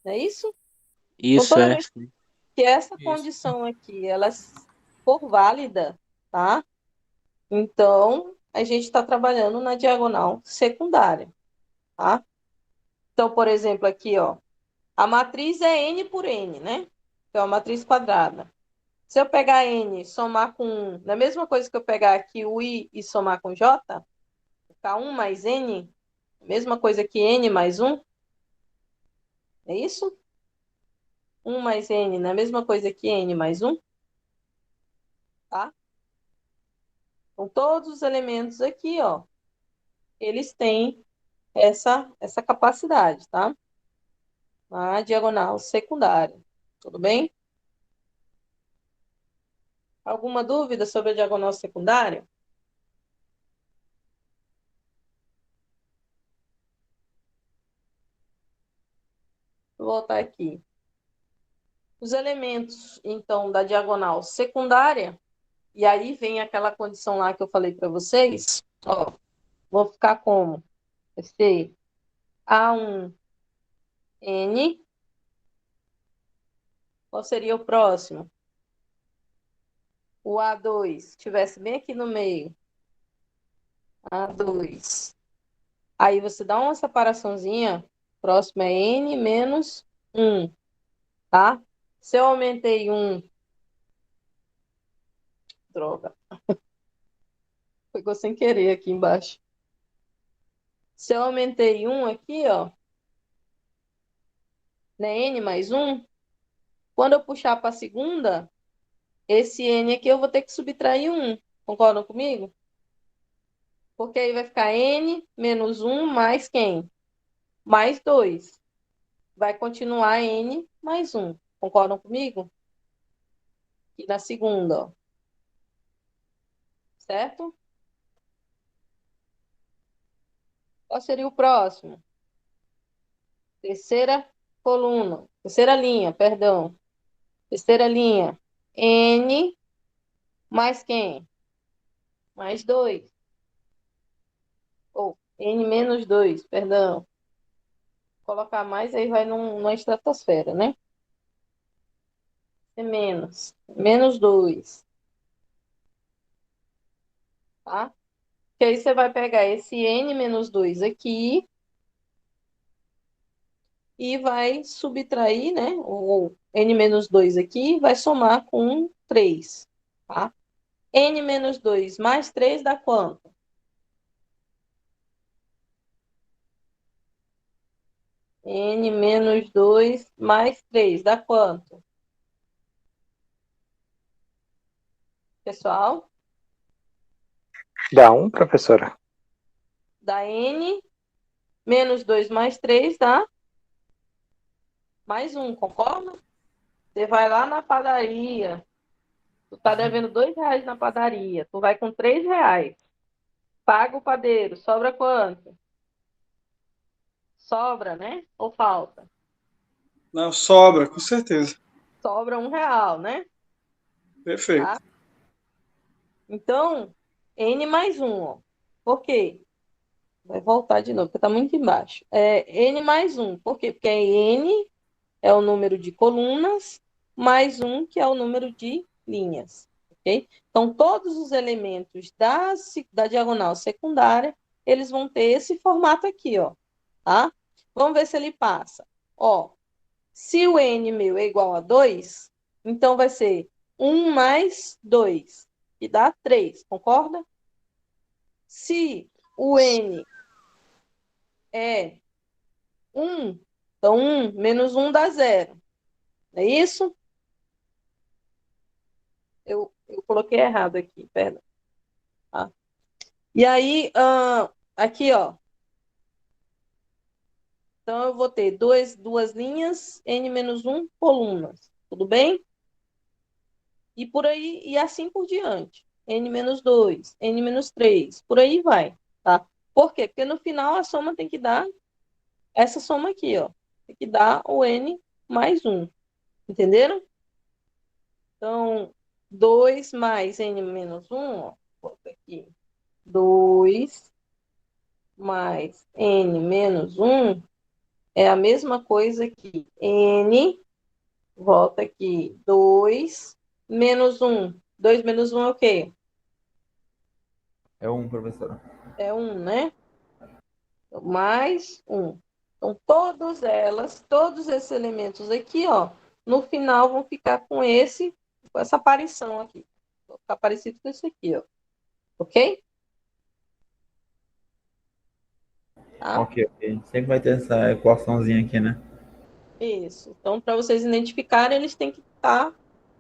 Não é isso? Então, Isso toda é. vez que essa Isso. condição aqui, ela for válida, tá? Então, a gente está trabalhando na diagonal secundária, tá? Então, por exemplo, aqui, ó, a matriz é N por N, né? Então, a matriz quadrada. Se eu pegar N e somar com... Na mesma coisa que eu pegar aqui o I e somar com J, ficar 1 mais N, mesma coisa que N mais 1, é isso? 1 mais N, na mesma coisa que N mais 1, tá? Então, todos os elementos aqui, ó, eles têm essa capacidade, tá? A diagonal secundária. Tudo bem? Alguma dúvida sobre a diagonal secundária? voltar aqui. Os elementos, então, da diagonal secundária, e aí vem aquela condição lá que eu falei para vocês, ó, vão ficar como? Vai ser A1N. Qual seria o próximo? O A2, se estivesse bem aqui no meio. A2. Aí você dá uma separaçãozinha, próximo é N menos 1, tá? Se eu aumentei 1, droga, pegou sem querer aqui embaixo. Se eu aumentei 1 aqui, ó, né, N mais 1, quando eu puxar para a segunda, esse N aqui eu vou ter que subtrair 1. Concordam comigo? Porque aí vai ficar N menos 1 mais quem? Mais 2. Vai continuar N mais 1. Concordam comigo? E na segunda, ó. Certo? Qual seria o próximo? Terceira coluna. Terceira linha, perdão. Terceira linha. N mais quem? Mais 2. Ou N menos 2, perdão. Colocar mais, aí vai numa estratosfera, né? É menos. Menos 2. Tá? Que aí você vai pegar esse N menos 2 aqui e vai subtrair, né? O N menos 2 aqui vai somar com 3, tá? N menos 2 mais 3 dá quanto? N menos 2 mais 3 dá quanto? Pessoal? Dá 1, professora? Dá N menos 2 mais 3 dá mais 1, concorda? Você vai lá na padaria, tu tá devendo R$ 2 na padaria, tu vai com R$ 3, paga o padeiro, sobra quanto? Sobra, né? Ou falta? Não, sobra, com certeza. Sobra R$ 1, né? Perfeito. Tá? Então, N mais 1, ó. Por quê? Vai voltar de novo, porque tá muito embaixo. N mais 1. Por quê? Porque N é o número de colunas, mais 1, que é o número de linhas. Ok? Então, todos os elementos da diagonal secundária, eles vão ter esse formato aqui, ó. Tá? Vamos ver se ele passa. Ó, se o N meu é igual a 2, então vai ser 1 mais 2, que dá 3, concorda? Se o N é 1, então 1 menos 1 dá 0. É isso? Eu coloquei errado aqui, perdão. Tá? E aí, aqui, ó. Então, eu vou ter duas linhas, N menos 1 colunas. Tudo bem? E por aí, e assim por diante. N menos 2, N menos 3, por aí vai, tá? Por quê? Porque no final a soma tem que dar essa soma aqui, ó. Tem que dar o N mais 1. Entenderam? Então, 2 mais N menos 1, ó. Bota aqui. 2 mais N menos 1 é a mesma coisa que N, volta aqui, 2 menos 1. 2 menos 1 é o quê? É um, professora. É 1, né? Mais 1. Então, todos esses elementos aqui, ó, no final vão ficar com essa aparição aqui. Vai ficar parecido com isso aqui, ó. Ok? Tá? Ok, ok. Sempre vai ter essa equaçãozinha aqui, né? Isso. Então, para vocês identificarem, eles têm que estar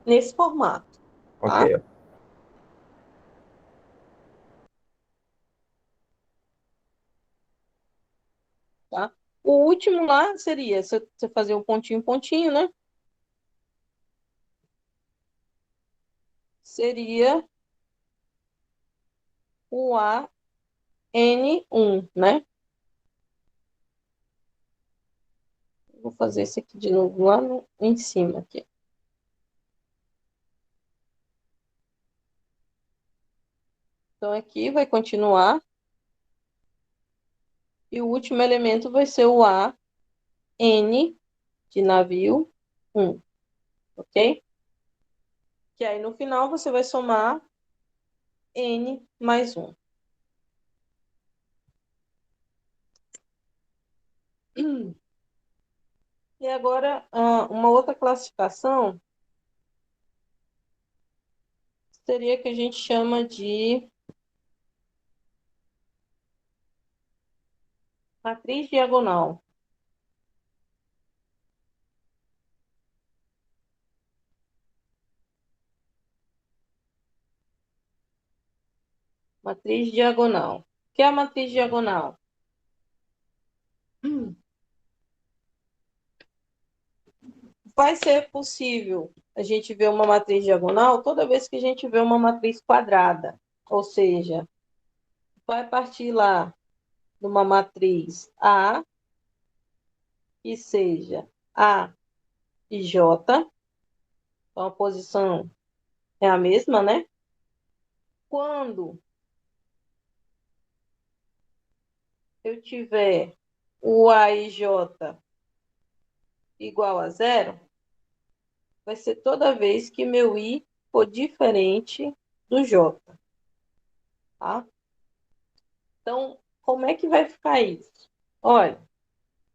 nesse formato, Ok. tá? Tá? O último lá seria você fazer um pontinho, pontinho, né? Seria o AN1, né? Vou fazer isso aqui de novo lá em cima aqui. Então, aqui vai continuar. E o último elemento vai ser o A, N, de navio, 1. Ok? Que aí, no final, você vai somar N mais 1. E agora, uma outra classificação seria que a gente chama de matriz diagonal. Matriz diagonal. O que é a matriz diagonal? Vai ser possível a gente ver uma matriz diagonal toda vez que a gente vê uma matriz quadrada. Ou seja, vai partir lá de uma matriz A, que seja A e J. Então, a posição é a mesma, né? Quando eu tiver o A e J igual a 0, vai ser toda vez que meu I for diferente do J. Tá? Então, como é que vai ficar isso? Olha,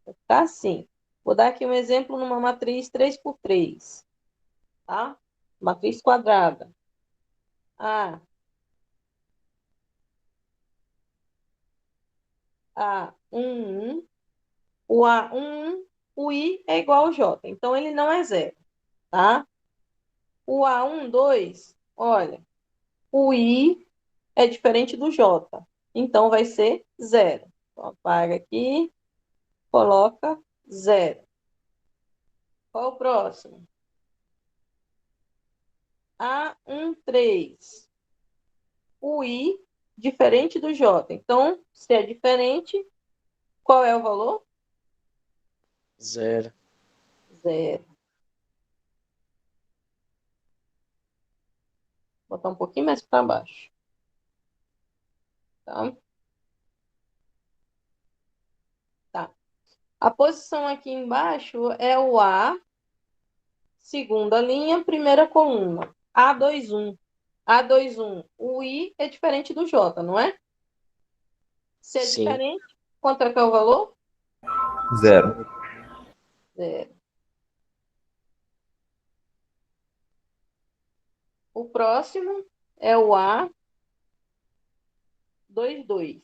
vai ficar assim. Vou dar aqui um exemplo numa matriz 3x3. Tá? Matriz quadrada. A, A11, o A11, o I é igual ao J. Então, ele não é 0. Tá? O A12, olha, o I é diferente do J. Então, vai ser 0. Então, apaga aqui, coloca 0. Qual o próximo? A13. O I diferente do J. Então, se é diferente, qual é o valor? 0. 0. Vou botar um pouquinho mais para baixo. Tá? Tá. A posição aqui embaixo é o A, segunda linha, primeira coluna. A21. A21. O I é diferente do J, não é? Se é Sim. diferente, quanto é que é o valor? 0. 0. O próximo é o A22.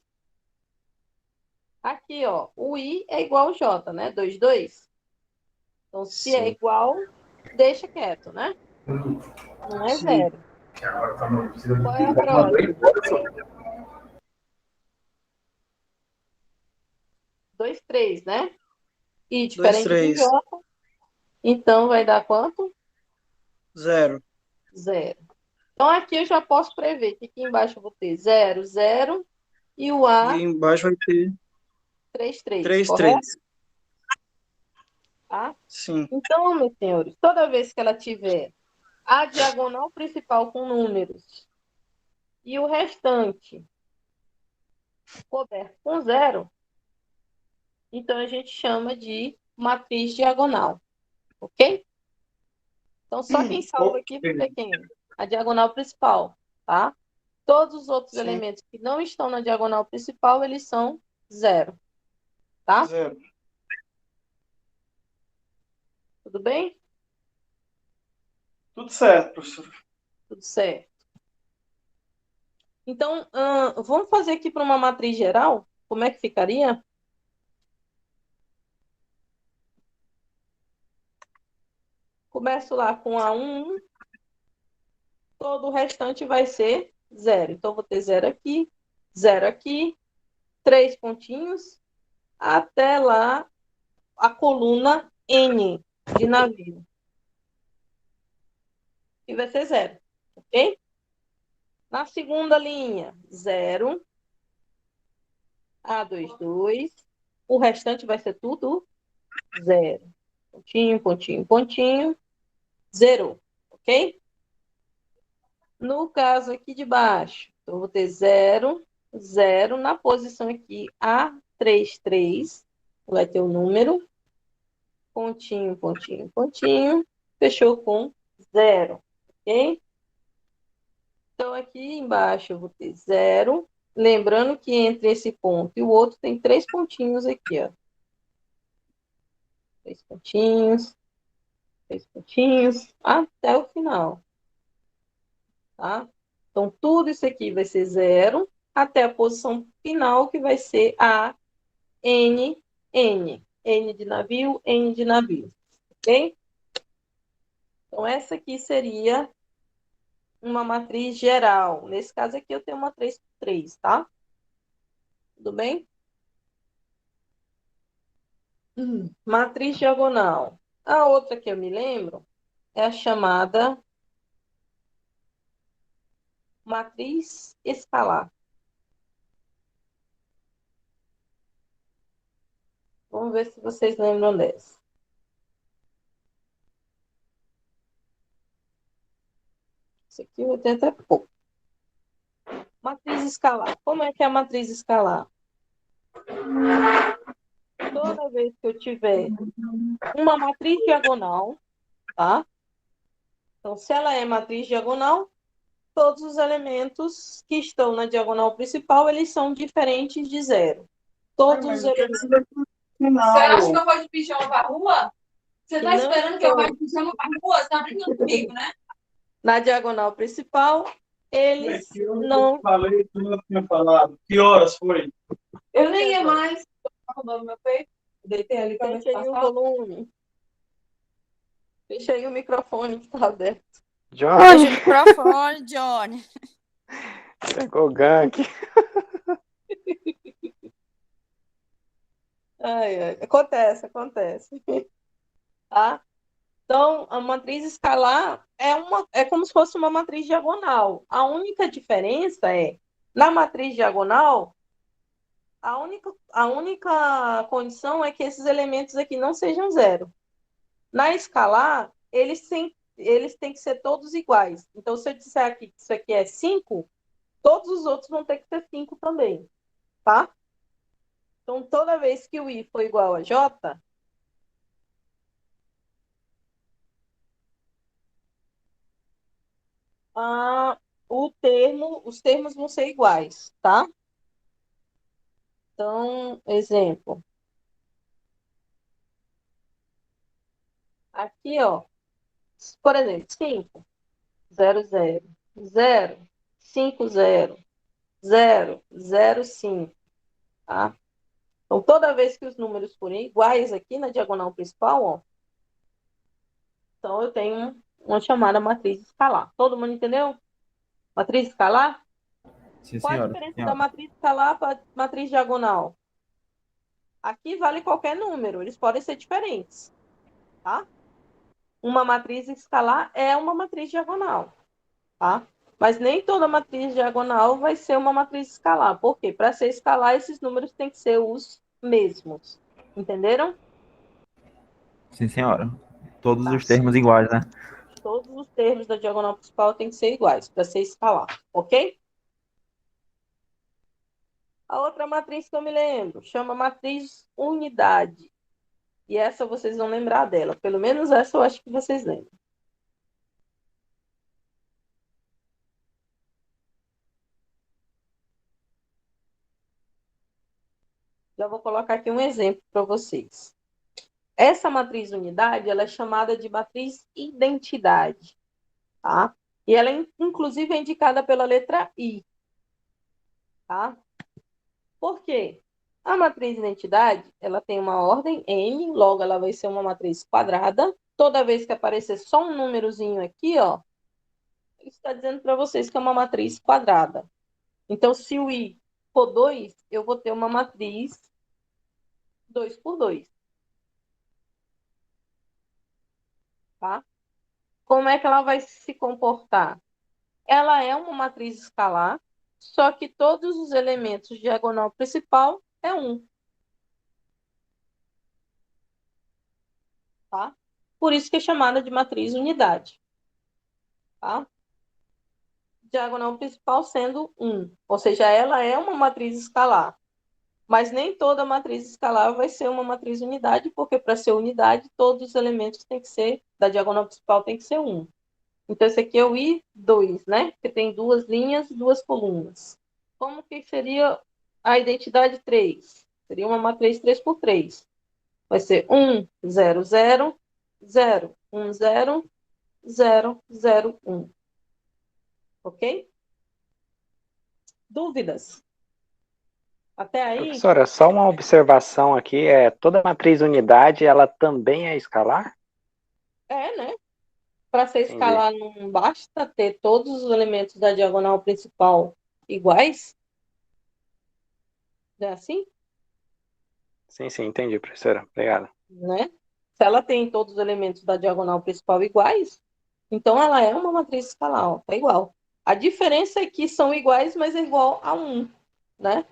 Aqui, ó, o I é igual ao J, né? 22. Então, se é Sim. igual, deixa quieto, né? Não é Sim. 0. Qual é a próxima? 23, né? I 2, diferente do 3. J. Então, vai dar quanto? 0. 0. Então, aqui eu já posso prever que aqui embaixo eu vou ter 0, 0 e o E aí A embaixo vai ter 33, 3, correto? 3. Tá? Sim. Então, meus senhores, toda vez que ela tiver a diagonal principal com números e o restante coberto com 0, então a gente chama de matriz diagonal. Ok? Então, só quem salva aqui vai ver quem? A diagonal principal, tá? Todos os outros Sim. elementos que não estão na diagonal principal, eles são 0, tá? 0. Tudo bem? Tudo certo, professor. Tudo certo. Então, vamos fazer aqui para uma matriz geral? Como é que ficaria? Começo lá com A1, todo o restante vai ser 0. Então, vou ter 0 aqui, 3 pontinhos, até lá a coluna N de navio. E vai ser 0, ok? Na segunda linha, 0, A22, o restante vai ser tudo 0. Pontinho, pontinho, pontinho. Zerou, ok? No caso aqui de baixo, eu vou ter 0, 0. Na posição aqui, A33, vai ter o número. Pontinho, pontinho, pontinho. Fechou com 0, ok? Então, aqui embaixo eu vou ter 0. Lembrando que entre esse ponto e o outro tem 3 pontinhos aqui, ó. 3 pontinhos, 3 pontinhos, até o final, tá? Então, tudo isso aqui vai ser 0, até a posição final, que vai ser a N, N. N de navio, N de navio, ok? Então, essa aqui seria uma matriz geral. Nesse caso aqui, eu tenho uma 3 por 3, tá? Tudo bem? Matriz diagonal. A outra que eu me lembro é a chamada matriz escalar. Vamos ver se vocês lembram dessa. Isso aqui eu vou ter até pouco. Matriz escalar. Como é que é a matriz escalar? Toda vez que eu tiver uma matriz diagonal, tá? Então, se ela é matriz diagonal, todos os elementos que estão na diagonal principal, eles são diferentes de 0. Todos os elementos. Você acha que eu vou de pijama pra rua? Você Que tá não esperando que eu vá estão de pijama pra rua? Você tá brincando comigo, né? na diagonal principal, eles Que horas não. eu falei, tu não tinha falado. Que horas foi? Eu nem ia mais. Tá rodando meu peito. Deitei ali pra ver se Fecha aí o passava. volume. Fecha aí o microfone que tá aberto. Fecha o Johnny, microfone, Johnny. pegou gank. Ai, ai. Acontece, acontece. Tá? Então, a matriz escalar é como se fosse uma matriz diagonal. A única diferença é, na matriz diagonal, a única condição é que esses elementos aqui não sejam 0. Na escalar, eles têm que ser todos iguais. Então, se eu disser aqui que isso aqui é 5, todos os outros vão ter que ser 5 também, tá? Então, toda vez que o I for igual a J, os termos vão ser iguais, tá? Então, exemplo. Aqui, ó, por exemplo, 5, 0, 0, 0, 5, 0, 0, 0, 5, tá? Então, toda vez que os números forem iguais aqui na diagonal principal, ó, então eu tenho uma chamada matriz escalar. Todo mundo entendeu? Matriz escalar? Sim, Qual a senhora. diferença da matriz escalar para a matriz diagonal? Aqui vale qualquer número, eles podem ser diferentes, tá? Uma matriz escalar é uma matriz diagonal, tá? Mas nem toda matriz diagonal vai ser uma matriz escalar. Por quê? Para ser escalar, esses números têm que ser os mesmos. Entenderam? Sim, senhora. Todos Tá. os termos iguais, né? Todos os termos da diagonal principal têm que ser iguais para ser escalar, ok? A outra matriz que eu me lembro chama matriz unidade. E essa vocês vão lembrar dela. Pelo menos essa eu acho que vocês lembram. Já vou colocar aqui um exemplo para vocês. Essa matriz unidade, ela é chamada de matriz identidade, tá? E ela, inclusive, é indicada pela letra I, tá? Por quê? A matriz identidade, ela tem uma ordem N, logo ela vai ser uma matriz quadrada. Toda vez que aparecer só um númerozinho aqui, ó, isso está dizendo para vocês que é uma matriz quadrada. Então, se o I for 2, eu vou ter uma matriz 2 por 2, tá? Como é que ela vai se comportar? Ela é uma matriz escalar, só que todos os elementos diagonal principal é 1. tá? Por isso que é chamada de matriz unidade, tá? Diagonal principal sendo 1, ou seja, ela é uma matriz escalar. Mas nem toda matriz escalar vai ser uma matriz unidade, porque para ser unidade, todos os elementos têm que ser, da diagonal principal tem que ser 1. Então, esse aqui é o I2, né? Que tem duas linhas e duas colunas. Como que seria a identidade 3? Seria uma matriz 3 por 3. Vai ser 1, 0, 0, 0, 1, 0, 0, 0, 1. Ok? Dúvidas? Até aí? Professora, só uma observação aqui, toda matriz unidade, ela também é escalar? É, né? Para ser Entendi. escalar, não basta ter todos os elementos da diagonal principal iguais? Não é assim? Sim, entendi, professora. Obrigado. Né? Se ela tem todos os elementos da diagonal principal iguais, então ela é uma matriz escalar, ó, tá igual. A diferença é que são iguais, mas é igual a 1, né?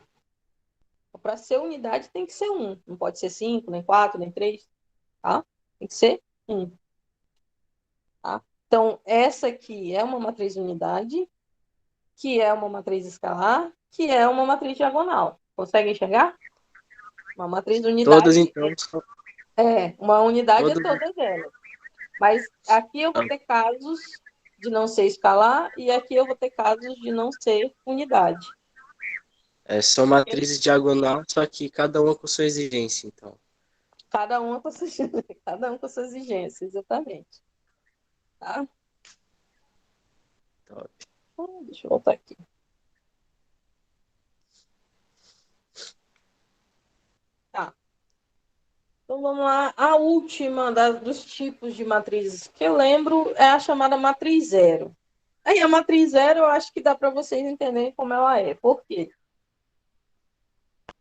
Para ser unidade tem que ser 1, não pode ser 5, nem 4, nem 3, tá? Tem que ser 1. Tá? Então, essa aqui é uma matriz unidade, que é uma matriz escalar, que é uma matriz diagonal. Consegue enxergar? Uma matriz unidade Todas, então, são uma unidade é todas. todas elas. Mas aqui eu vou ter casos de não ser escalar e aqui eu vou ter casos de não ser unidade. São matrizes diagonal, só que cada uma com sua exigência, então. Cada uma com cada um com sua exigência, exatamente. Tá? Top. Deixa eu voltar aqui. Tá. Então vamos lá. A última dos tipos de matrizes que eu lembro é a chamada matriz zero. Aí a matriz zero eu acho que dá para vocês entenderem como ela é. Por quê?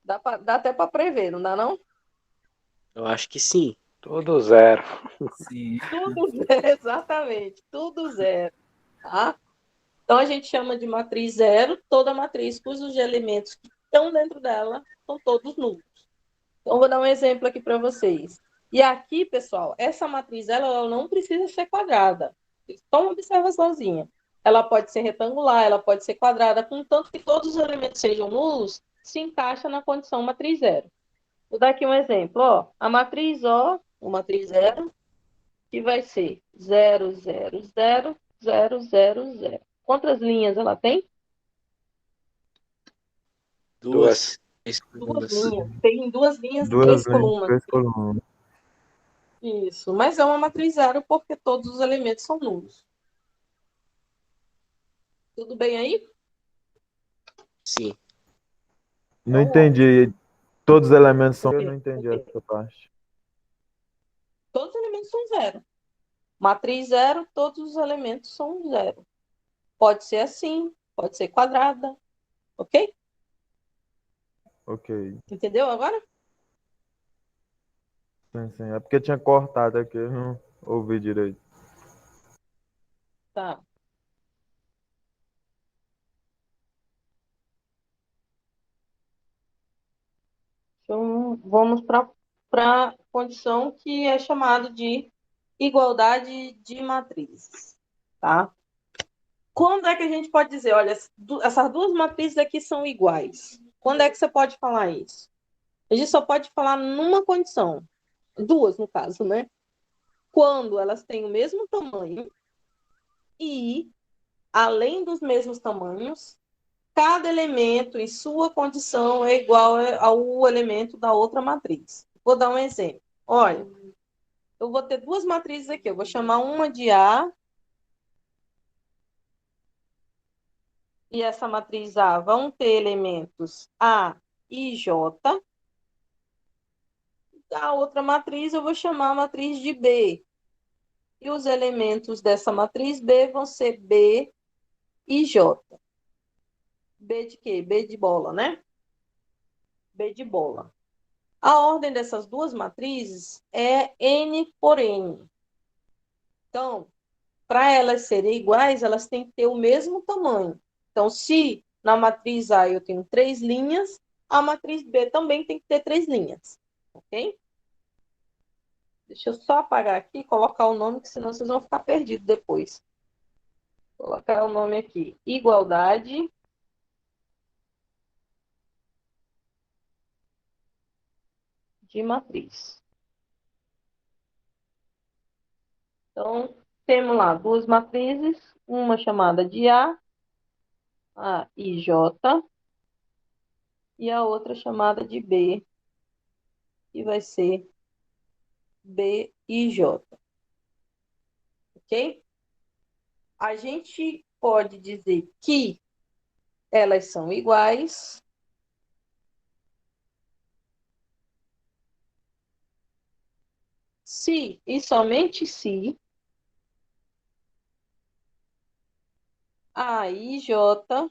Dá até para prever, não dá não? Eu acho que sim. Tudo zero. Sim. Tudo zero, exatamente. Tudo zero. Tá? Então a gente chama de matriz zero toda matriz cujos elementos que estão dentro dela são todos nulos. Então vou dar um exemplo aqui para vocês. E aqui, pessoal, essa matriz ela não precisa ser quadrada. Só uma observaçãozinha. Ela pode ser retangular, ela pode ser quadrada, contanto que todos os elementos sejam nulos, se encaixa na condição matriz zero. Vou dar aqui um exemplo. Ó, a matriz O, o matriz zero, que vai ser 0, 0, 0, 0, 0, 0. Quantas linhas ela tem? Duas. Duas linhas. Tem duas linhas e Duas três linhas, colunas. 3 colunas. Isso, mas é uma matriz zero porque todos os elementos são nulos. Tudo bem aí? Sim. Não Então, entendi. Todos os elementos são. Eu não Ok. entendi essa parte. Todos os elementos são zero. Matriz zero, todos os elementos são zero. Pode ser assim, pode ser quadrada, ok? Ok. Entendeu agora? Sim. É porque tinha cortado aqui, eu não ouvi direito. Tá. Então, vamos para a condição que é chamada de igualdade de matrizes, tá? Quando é que a gente pode dizer, olha, essas duas matrizes aqui são iguais? Quando é que você pode falar isso? A gente só pode falar numa condição, duas no caso, né? Quando elas têm o mesmo tamanho e, além dos mesmos tamanhos, cada elemento em sua condição é igual ao elemento da outra matriz. Vou dar um exemplo. Olha, eu vou ter duas matrizes aqui. Eu vou chamar uma de A e essa matriz A vão ter elementos A e J. A outra matriz eu vou chamar a matriz de B. E os elementos dessa matriz B vão ser B e J. B de quê? B de bola, né? B de bola. A ordem dessas duas matrizes é N por N. Então, para elas serem iguais, elas têm que ter o mesmo tamanho. Então, se na matriz A eu tenho 3 linhas, a matriz B também tem que ter 3 linhas. Ok? Deixa eu só apagar aqui e colocar o nome, que senão vocês vão ficar perdidos depois. Vou colocar o nome aqui. Igualdade de matriz. Então, temos lá duas matrizes, uma chamada de A e J, e a outra chamada de B, que vai ser B e J. Ok? A gente pode dizer que elas são iguais se e somente se A e J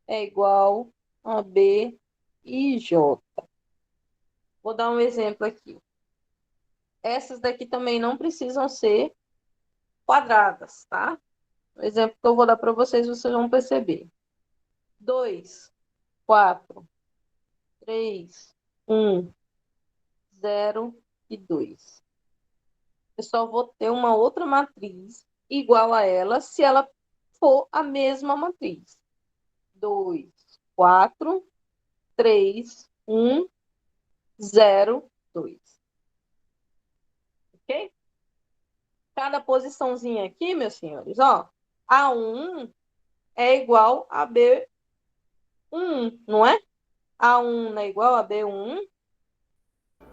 é igual a B e J. Vou dar um exemplo aqui. Essas daqui também não precisam ser quadradas, tá? O exemplo que eu vou dar para vocês, vocês vão perceber. 2, 4, 3, 1, 0 e 2. Eu só vou ter uma outra matriz igual a ela se ela for a mesma matriz. 2, 4, 3, 1, 0, 2. Ok? Cada posiçãozinha aqui, meus senhores, ó, A1 é igual a B1, não é? A1 é igual a B1.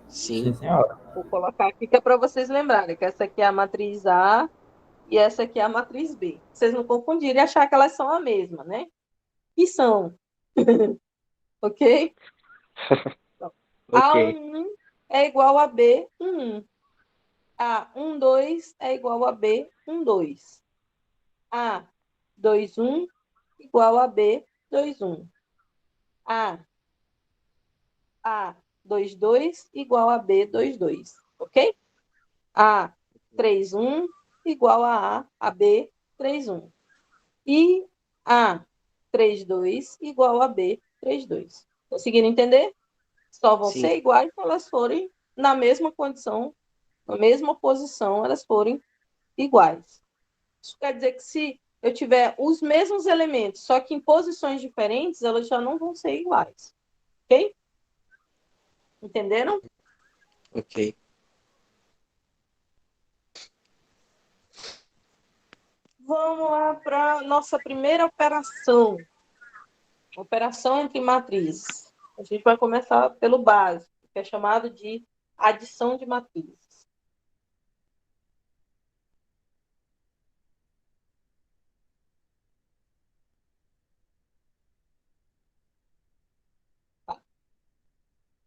Sim, Sim. senhora. Vou colocar aqui que é para vocês lembrarem que essa aqui é a matriz A e essa aqui é a matriz B. Vocês não confundirem e achar que elas são a mesma, né? E são. Ok? Ok. A1 é igual a B11. A12 é igual a B12. A21 igual a B21. A22 igual a B22. Ok? A31 igual a B31. E A32 igual a B32. Conseguiram entender? Só vão Sim. ser iguais se elas forem na mesma condição, na mesma posição, elas forem iguais. Isso quer dizer que se eu tiver os mesmos elementos, só que em posições diferentes, elas já não vão ser iguais. Ok? Entenderam? Ok. Vamos lá para a nossa primeira operação. Operação entre matrizes. A gente vai começar pelo básico, que é chamado de adição de matrizes. Tá.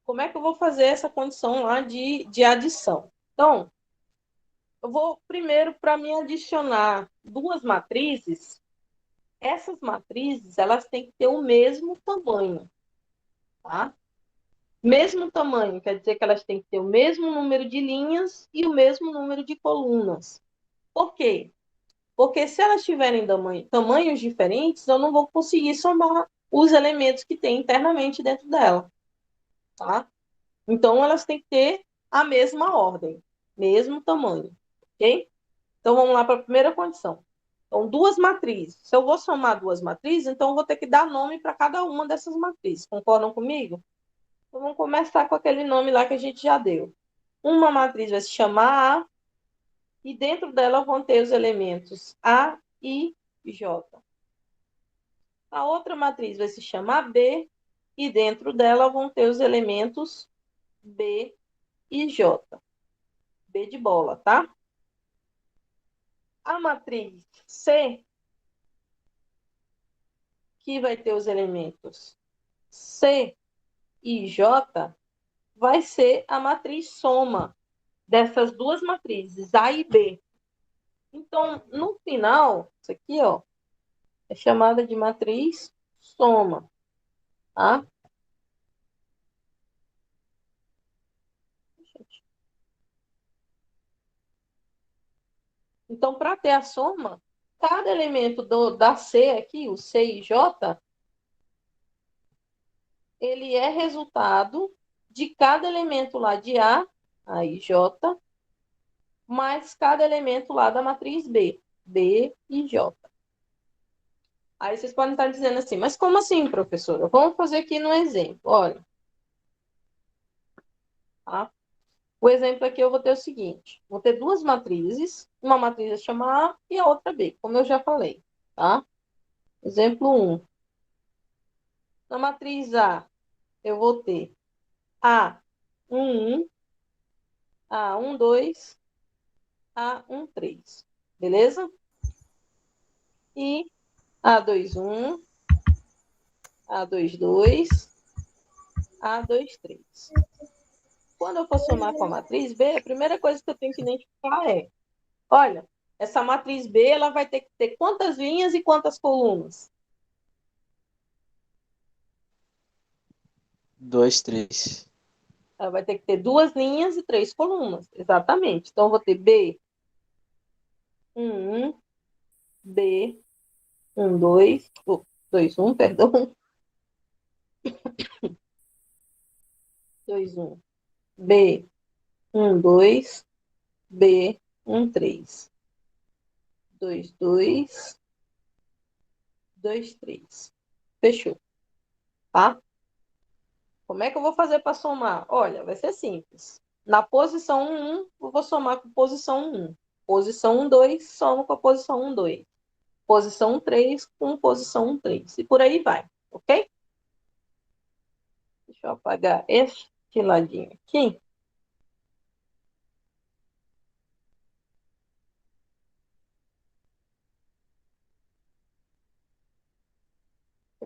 Como é que eu vou fazer essa condição lá de adição? Então, eu vou primeiro, para me adicionar duas matrizes, essas matrizes, elas têm que ter o mesmo tamanho, tá? Mesmo tamanho, quer dizer que elas têm que ter o mesmo número de linhas e o mesmo número de colunas. Por quê? Porque se elas tiverem tamanhos diferentes, eu não vou conseguir somar os elementos que tem internamente dentro dela, tá? Então, elas têm que ter a mesma ordem, mesmo tamanho, ok? Então, vamos lá para a primeira condição. Então, duas matrizes. Se eu vou somar duas matrizes, então eu vou ter que dar nome para cada uma dessas matrizes. Concordam comigo? Então, vamos começar com aquele nome lá que a gente já deu. Uma matriz vai se chamar A, e dentro dela vão ter os elementos A e J. A outra matriz vai se chamar B, e dentro dela vão ter os elementos B e J. B de bola, tá? A matriz C, que vai ter os elementos C e J, vai ser a matriz soma dessas duas matrizes, A e B. Então, no final, isso aqui, ó, é chamada de matriz soma, tá? Então, para ter a soma, cada elemento da C aqui, o C e J, ele é resultado de cada elemento lá de A aí J, mais cada elemento lá da matriz B, B e J. Aí vocês podem estar dizendo assim, mas como assim, professora? Vamos fazer aqui no exemplo, olha. Tá? O exemplo aqui eu vou ter o seguinte, vou ter duas matrizes, uma matriz chama A e a outra B, como eu já falei, tá? Exemplo 1. Na matriz A, eu vou ter A11, A12, A13, beleza? E A21, A22, A23. Quando eu for somar com a matriz B, a primeira coisa que eu tenho que identificar é, olha, essa matriz B, ela vai ter que ter quantas linhas e quantas colunas? 2, 3. Ela vai ter que ter 2 linhas e 3 colunas, exatamente. Então, eu vou ter B11, B12, 21, perdão, 21, B12, B13, 22, 23. Fechou, tá? Como é que eu vou fazer para somar? Olha, vai ser simples. Na posição 1, eu vou somar com posição 1. Posição 2, somo com a posição 2. Posição 3 com posição 3. E por aí vai, ok? Deixa eu apagar este ladinho aqui.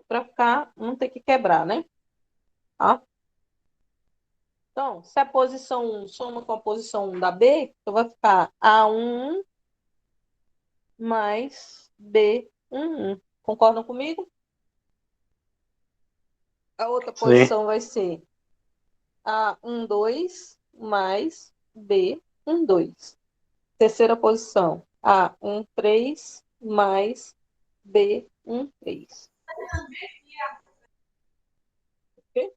Para ficar, não ter que quebrar, né? Tá? Então, se a posição 1 soma com a posição 1 da B, então vai ficar A11 mais B11. Concordam comigo? A outra Sim. posição vai ser A12 mais B12. Terceira posição, A13 mais B13. Ok?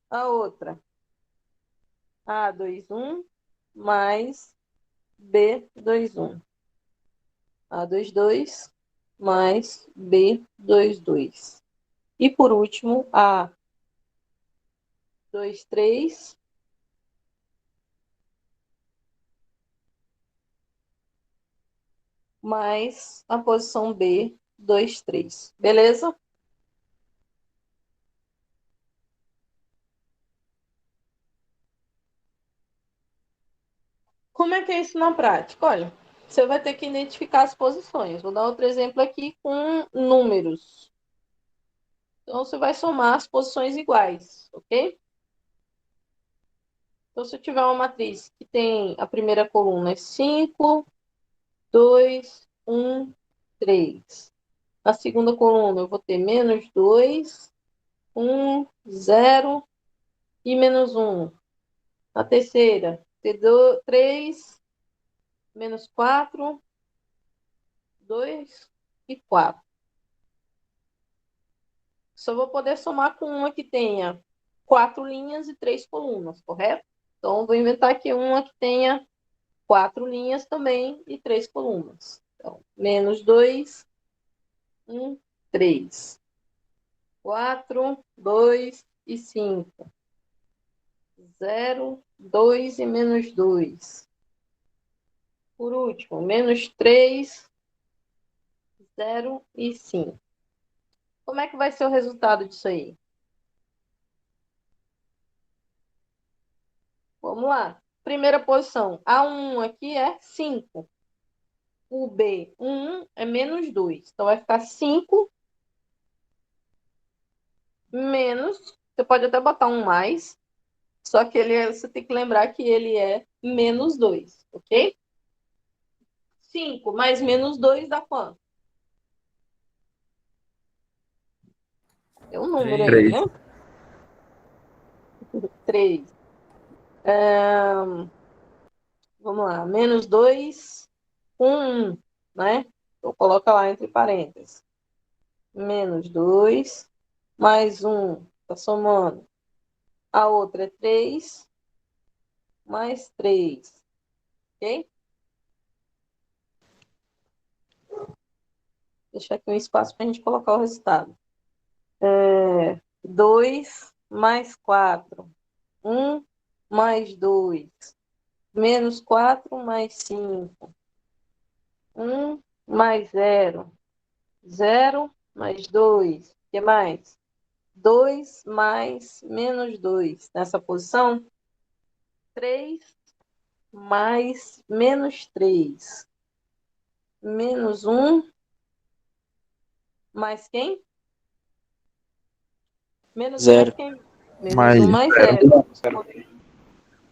A outra, A21 mais B21. A22 mais B22. E por último, A23 mais a posição B23. Beleza? Como é que é isso na prática? Olha, você vai ter que identificar as posições. Vou dar outro exemplo aqui com números. Então, você vai somar as posições iguais, ok? Então, se eu tiver uma matriz que tem a primeira coluna é 5, 2, 1, 3. Na segunda coluna, eu vou ter menos 2, 1, 0 e menos 1. Na terceira, ter 3, menos 4, 2 e 4. Só vou poder somar com uma que tenha 4 linhas e 3 colunas, correto? Então, vou inventar aqui uma que tenha 4 linhas também e 3 colunas. Então, menos 2, 1, 3. 4, 2 e 5. 0, 2 e menos 2. Por último, menos 3, 0 e 5. Como é que vai ser o resultado disso aí? Vamos lá. Primeira posição. A1 aqui é 5. O B1 é menos 2. Então, vai ficar 5 menos... Você pode até botar um mais, só que você tem que lembrar que ele é menos 2, ok? 5 mais menos 2 dá quanto? É um número aí, 3. né? 3. Vamos lá. Menos 2 com 1, né? Então, coloca lá entre parênteses. Menos 2 mais 1. Está somando. A outra é 3 mais 3. Ok? Deixar aqui um espaço para a gente colocar o resultado. 2 mais 4. 1 mais 2. Menos 4 mais 5. 1 mais 0. 0 mais 2. O que mais? 2 mais menos 2. Nessa posição, 3 mais menos 3. Menos 1 mais quem? Menos 1 mais Zero. quem? Menos Mais 1 mais 0.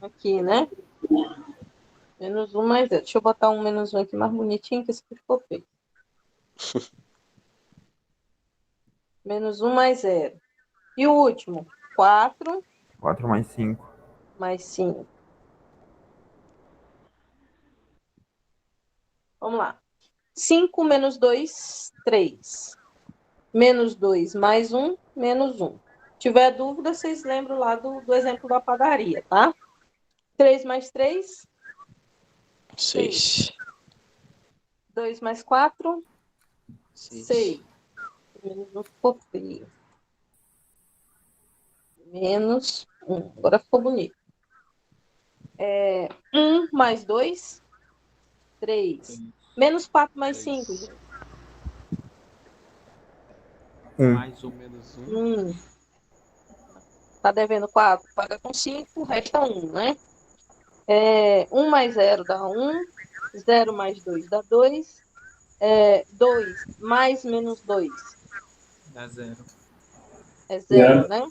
Aqui, né? Menos 1 mais 0. Deixa eu botar um menos 1 aqui mais bonitinho, que esse aqui ficou feio. Menos 1 mais 0. E o último? 4 4 mais 5. mais 5. Vamos lá. 5 menos 2, 3. Menos 2 mais 1, menos 1. Se tiver dúvida, vocês lembram lá do exemplo da padaria, tá? 3 mais 3, 6. 2 mais 4, 6. 6. Menos 1 ficou feio. Menos 1. Agora ficou bonito. 1 mais 2, 3. Menos 4 mais 5, gente. Mais ou menos 1. Tá devendo 4, paga com 5, resta 1, né? 1 mais 0 dá 1. 0 mais 2 dá 2. 2 mais menos 2 Dá 0. é 0, né?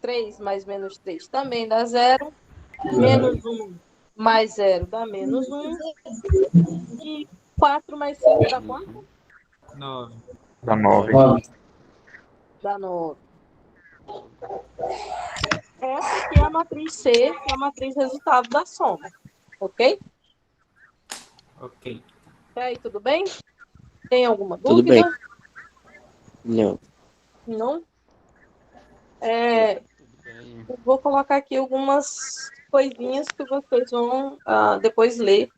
3 mais menos 3 também dá 0. Menos 1 mais 0 dá menos 1. E 4 mais 5 dá quanto? 9. Dá 9. Dá 9. Essa aqui é a matriz C, que é a matriz resultado da soma. Ok? Ok. Até aí, tudo bem? Tem alguma Tudo dúvida? bem. Não. Não? Tudo bem. Eu vou colocar aqui algumas coisinhas que vocês vão depois ler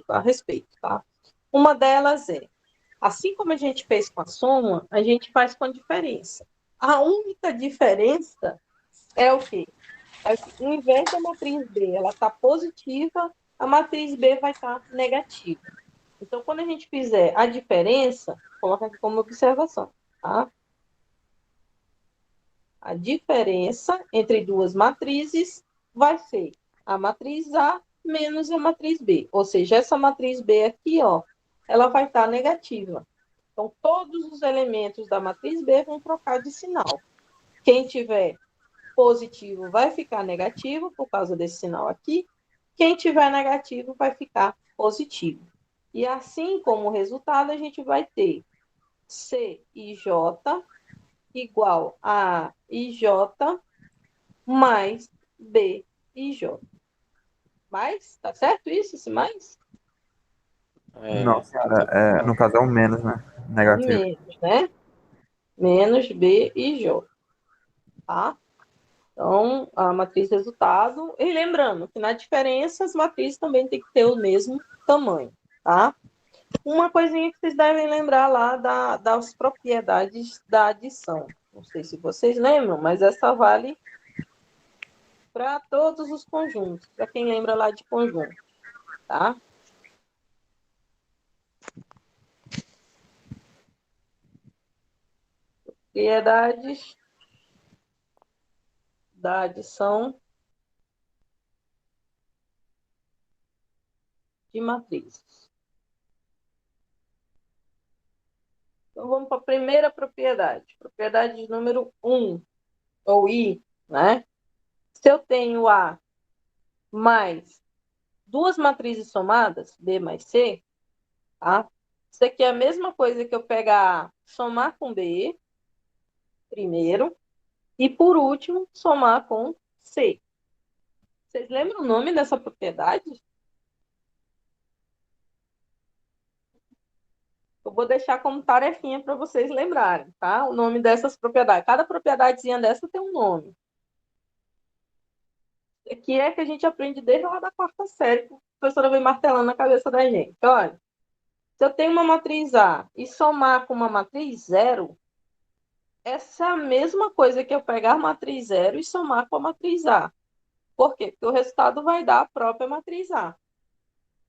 a respeito, tá? Uma delas é, assim como a gente fez com a soma, a gente faz com a diferença. A única diferença é o quê? É que, ao invés da matriz B ela está positiva, a matriz B vai estar negativa. Então, quando a gente fizer a diferença, coloca aqui como observação, tá? A diferença entre duas matrizes vai ser a matriz A menos a matriz B. Ou seja, essa matriz B aqui, ó, ela vai estar negativa. Então, todos os elementos da matriz B vão trocar de sinal. Quem tiver positivo vai ficar negativo por causa desse sinal aqui. Quem tiver negativo vai ficar positivo. E assim como resultado, a gente vai ter C e J igual a IJ mais B e J. Mais? Tá certo isso? Esse mais? Não, senhora, no caso é um menos, né? Negativo. Menos, né? Menos B e J. Tá? Então, a matriz resultado. E lembrando que na diferença, as matrizes também têm que ter o mesmo tamanho. Tá? Uma coisinha que vocês devem lembrar lá das propriedades da adição. Não sei se vocês lembram, mas essa vale para todos os conjuntos, para quem lembra lá de conjunto, tá? Propriedades da adição de matrizes. Então, vamos para a primeira propriedade. Propriedade número 1, ou I, né? Se eu tenho A mais duas matrizes somadas, B mais C, tá? Isso aqui é a mesma coisa que eu pegar A, somar com B, primeiro, e por último, somar com C. Vocês lembram o nome dessa propriedade? Eu vou deixar como tarefinha para vocês lembrarem, tá? O nome dessas propriedades. Cada propriedadezinha dessa tem um nome. que é que a gente aprende desde lá da quarta série, que a professora vem martelando na cabeça da gente. Olha, se eu tenho uma matriz A e somar com uma matriz zero, essa é a mesma coisa que eu pegar a matriz zero e somar com a matriz A. Por quê? Porque o resultado vai dar a própria matriz A.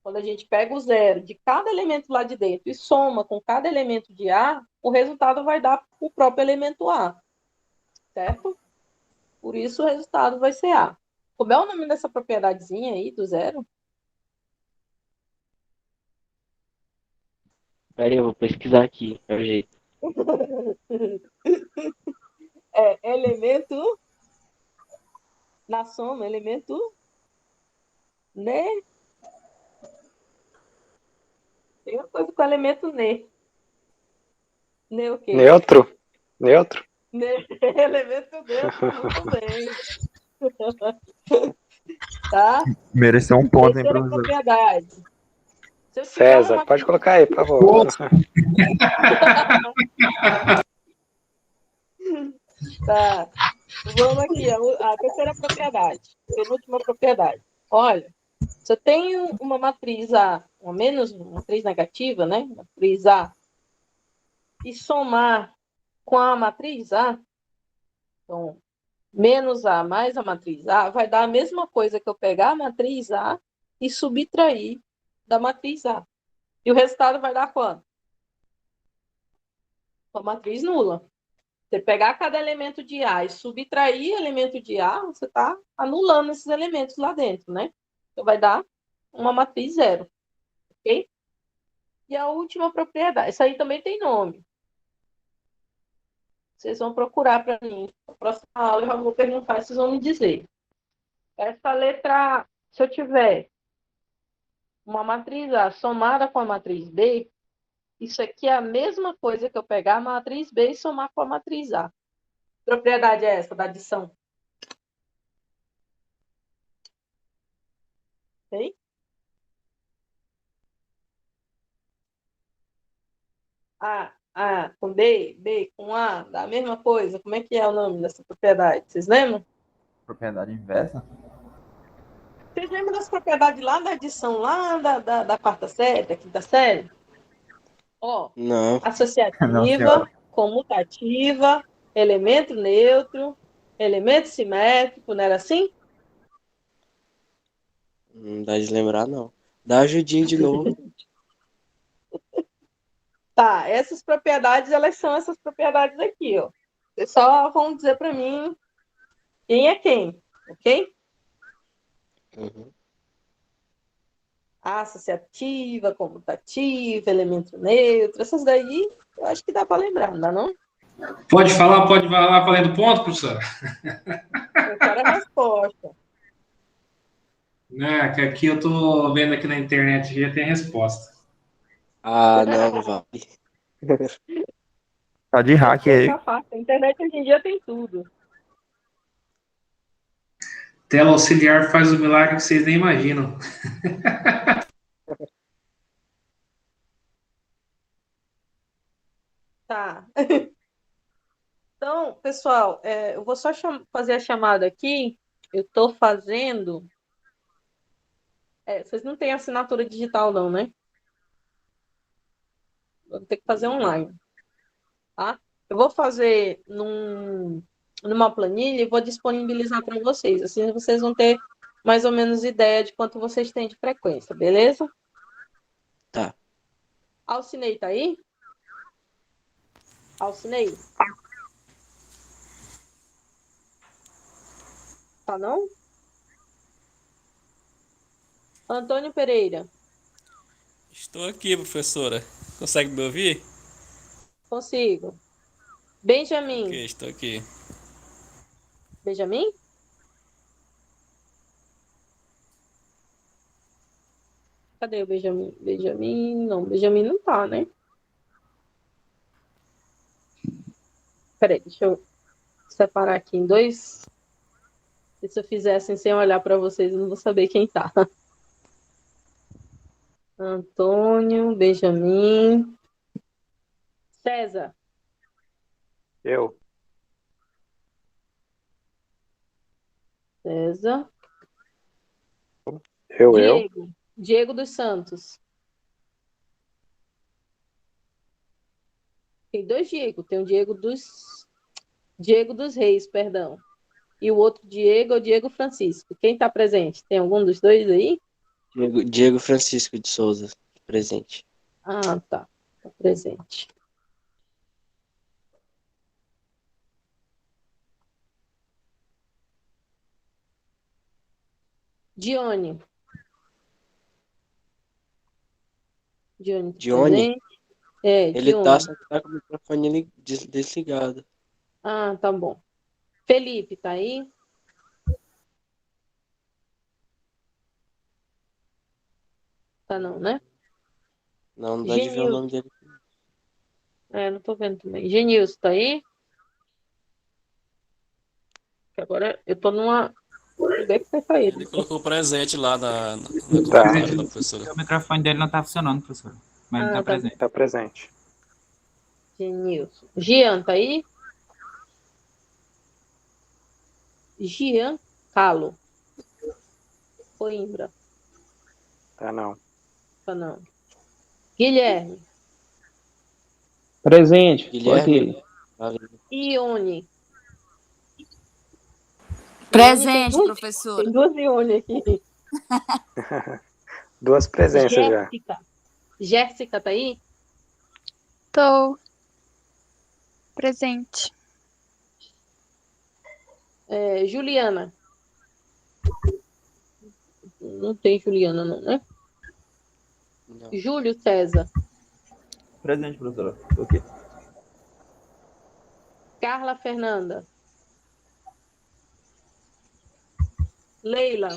Quando a gente pega o zero de cada elemento lá de dentro e soma com cada elemento de A, o resultado vai dar o próprio elemento A. Certo? Por isso o resultado vai ser A. Como é o nome dessa propriedadezinha aí do zero? Peraí, eu vou pesquisar aqui, é o jeito. É elemento na soma, elemento né? Tem uma coisa com elemento ne. Ne o quê? Neutro? Neutro? Ne, elemento neutro, muito bem. Tá? Mereceu um ponto, hein, Terceira professor? propriedade. Se eu tiver César, uma pode colocar aí, por favor. Tá. Vamos aqui, a terceira propriedade. Penúltima propriedade. Olha, se eu tenho uma matriz A, uma matriz negativa, né? Matriz A, e somar com a matriz A, então, menos A mais a matriz A, vai dar a mesma coisa que eu pegar a matriz A e subtrair da matriz A. E o resultado vai dar quanto? Uma matriz nula. Você pegar cada elemento de A e subtrair elemento de A, você está anulando esses elementos lá dentro, né? Então, vai dar uma matriz zero. Ok? E a última propriedade. Isso aí também tem nome. Vocês vão procurar para mim. Na próxima aula eu já vou perguntar, vocês vão me dizer. Essa letra, se eu tiver uma matriz A somada com a matriz B, isso aqui é a mesma coisa que eu pegar a matriz B e somar com a matriz A. Que propriedade é essa da adição? Tem? A com B, B com A, dá a mesma coisa. Como é que é o nome dessa propriedade? Vocês lembram? Propriedade inversa? Vocês lembram das propriedades lá da adição, lá da quarta série, da quinta série? Ó, Não, Não, associativa, senhora. comutativa, elemento neutro, elemento simétrico, não era assim? não dá de lembrar, não. Dá ajudinha de novo. Tá, essas propriedades, elas são essas propriedades aqui, ó. Vocês só vão dizer para mim quem é quem, ok? Uhum. Associativa, comutativa, elemento neutro, essas daí eu acho que dá para lembrar, não dá não? Pode falar valendo ponto, professor? Eu quero a resposta. Né, que aqui eu tô vendo aqui na internet, já tem a resposta. Ah, não, vale. Tá de hack Aqui aí. tá fácil. A internet hoje em dia tem tudo. Tela auxiliar faz o milagre que vocês nem imaginam. Tá. Então, pessoal, eu vou só fazer a chamada aqui. Eu estou fazendo. Vocês não têm assinatura digital, não, né? Vou ter que fazer online. Tá? Eu vou fazer numa planilha e vou disponibilizar para vocês. Assim vocês vão ter mais ou menos ideia de quanto vocês têm de frequência, beleza? Tá. Alcinei, tá aí? Alcinei? Tá não? Antônio Pereira, Estou aqui, professora. Consegue me ouvir? consigo. Benjamin, Ok, estou aqui. Benjamin? Cadê o Benjamin? Benjamin não tá, né? Peraí, deixa eu separar aqui em dois. Se eu fizer assim sem olhar para vocês, eu não vou saber quem tá. Antônio, Benjamin, César, Eu. César. Eu. Diego dos Santos. Tem dois Diego. Tem o Diego dos Reis, perdão. E o outro Diego é o Diego Francisco. Quem está presente? Tem algum dos dois aí? Diego Francisco de Souza, presente. Ah, tá. Está presente. Dione. Dione, tá Dione? presente? É, Ele tá, Dione. só que tá com o microfone desligado. Ah, tá bom. Felipe, tá aí? Tá não, né? Não dá de ver o nome dele. Não tô vendo também. Genilson, tá aí? Que agora eu tô numa... Onde é que você saiu? Ele colocou presente lá no Tá. comentário da professora. O microfone dele não tá funcionando, professor. Mas ele tá Tá presente. Tá presente. Genilson. Gian, tá aí? Gian Calo. Coimbra. Tá não. Tá não. Guilherme. Presente, tô Guilherme? aqui. Ione. Presente, Tem professora. duas Ione aqui. Duas presenças já. Jéssica, tá aí? Tô presente. Juliana. Não tem Juliana, não, né? Não. Júlio César. Presente, professora. Tô aqui. Carla Fernanda. Leila.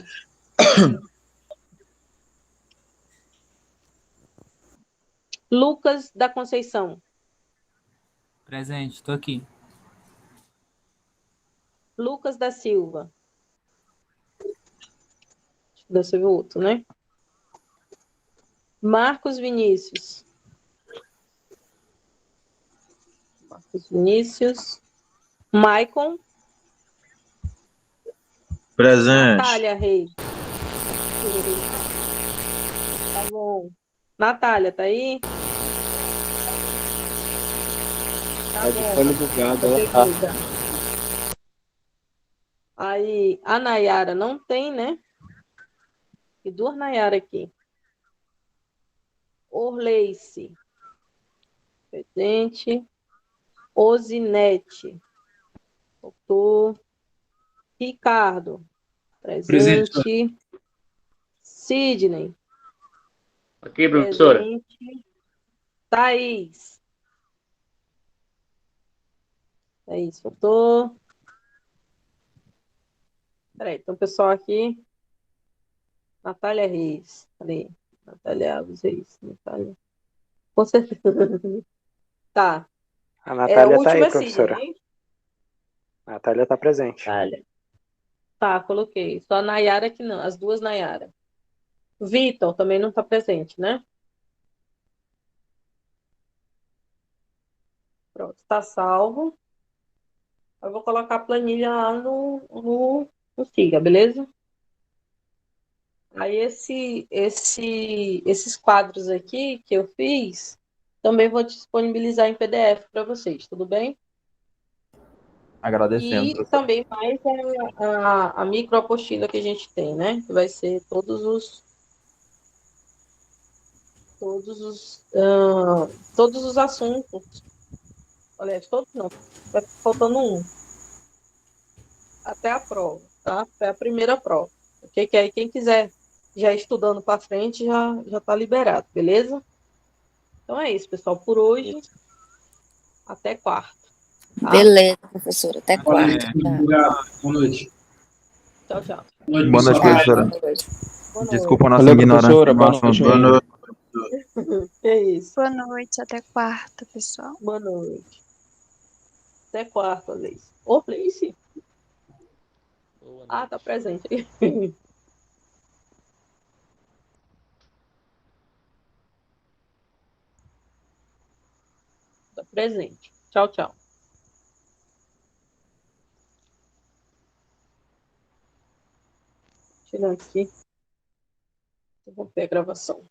Lucas da Conceição. Presente, tô aqui. Lucas da Silva. Deve ser o outro, né? Marcos Vinícius. Marcos Vinícius. Maicon. Presente. Natália Reis. Tá bom. Natália, tá aí? Tá de fone bugado, ela tá. Aí, a Nayara não tem, né? E duas Nayara aqui. Orleice. Presente. Osinete. Voltou. Ricardo. Presente. Sidney. Aqui, professora. Presente. Thaís. Thaís, voltou. Peraí, então o pessoal aqui. Natália Reis. Peraí. Natália Alves Reis. Natália. Com certeza. Tá. A Natália o tá último aí, é professora. Sidney. A Natália tá presente. Natália. Tá, coloquei. Só a Nayara que não. As duas Nayara. Vitor também não está presente, né? Pronto, está salvo. Eu vou colocar a planilha lá no Siga, beleza? Aí esses quadros aqui que eu fiz, também vou disponibilizar em PDF para vocês, tudo bem? Agradecendo, E professor. também mais a microapostila que a gente tem, né? Que vai ser todos os assuntos. Aliás, todos não. Vai faltando um. Até a prova, tá? Até a primeira prova. Ok? Que aí quem quiser já estudando para frente já tá liberado, beleza? Então é isso, pessoal. Por hoje, até quarta. Tá? Beleza, professora. Até quarta. Obrigado. Boa noite. Tchau, tchau. Boa noite, Boa noite, pessoal. professora. Boa noite. Desculpa a nossa Valeu, ignorância professora. no Boa assunto. noite. Boa noite. É isso. Boa noite, até quarta, pessoal. Boa noite. Até quarta, Leice. Ô, Leice. Ah, tá presente. Tá presente. Tchau, tchau. Tirar aqui. Vou ver a gravação.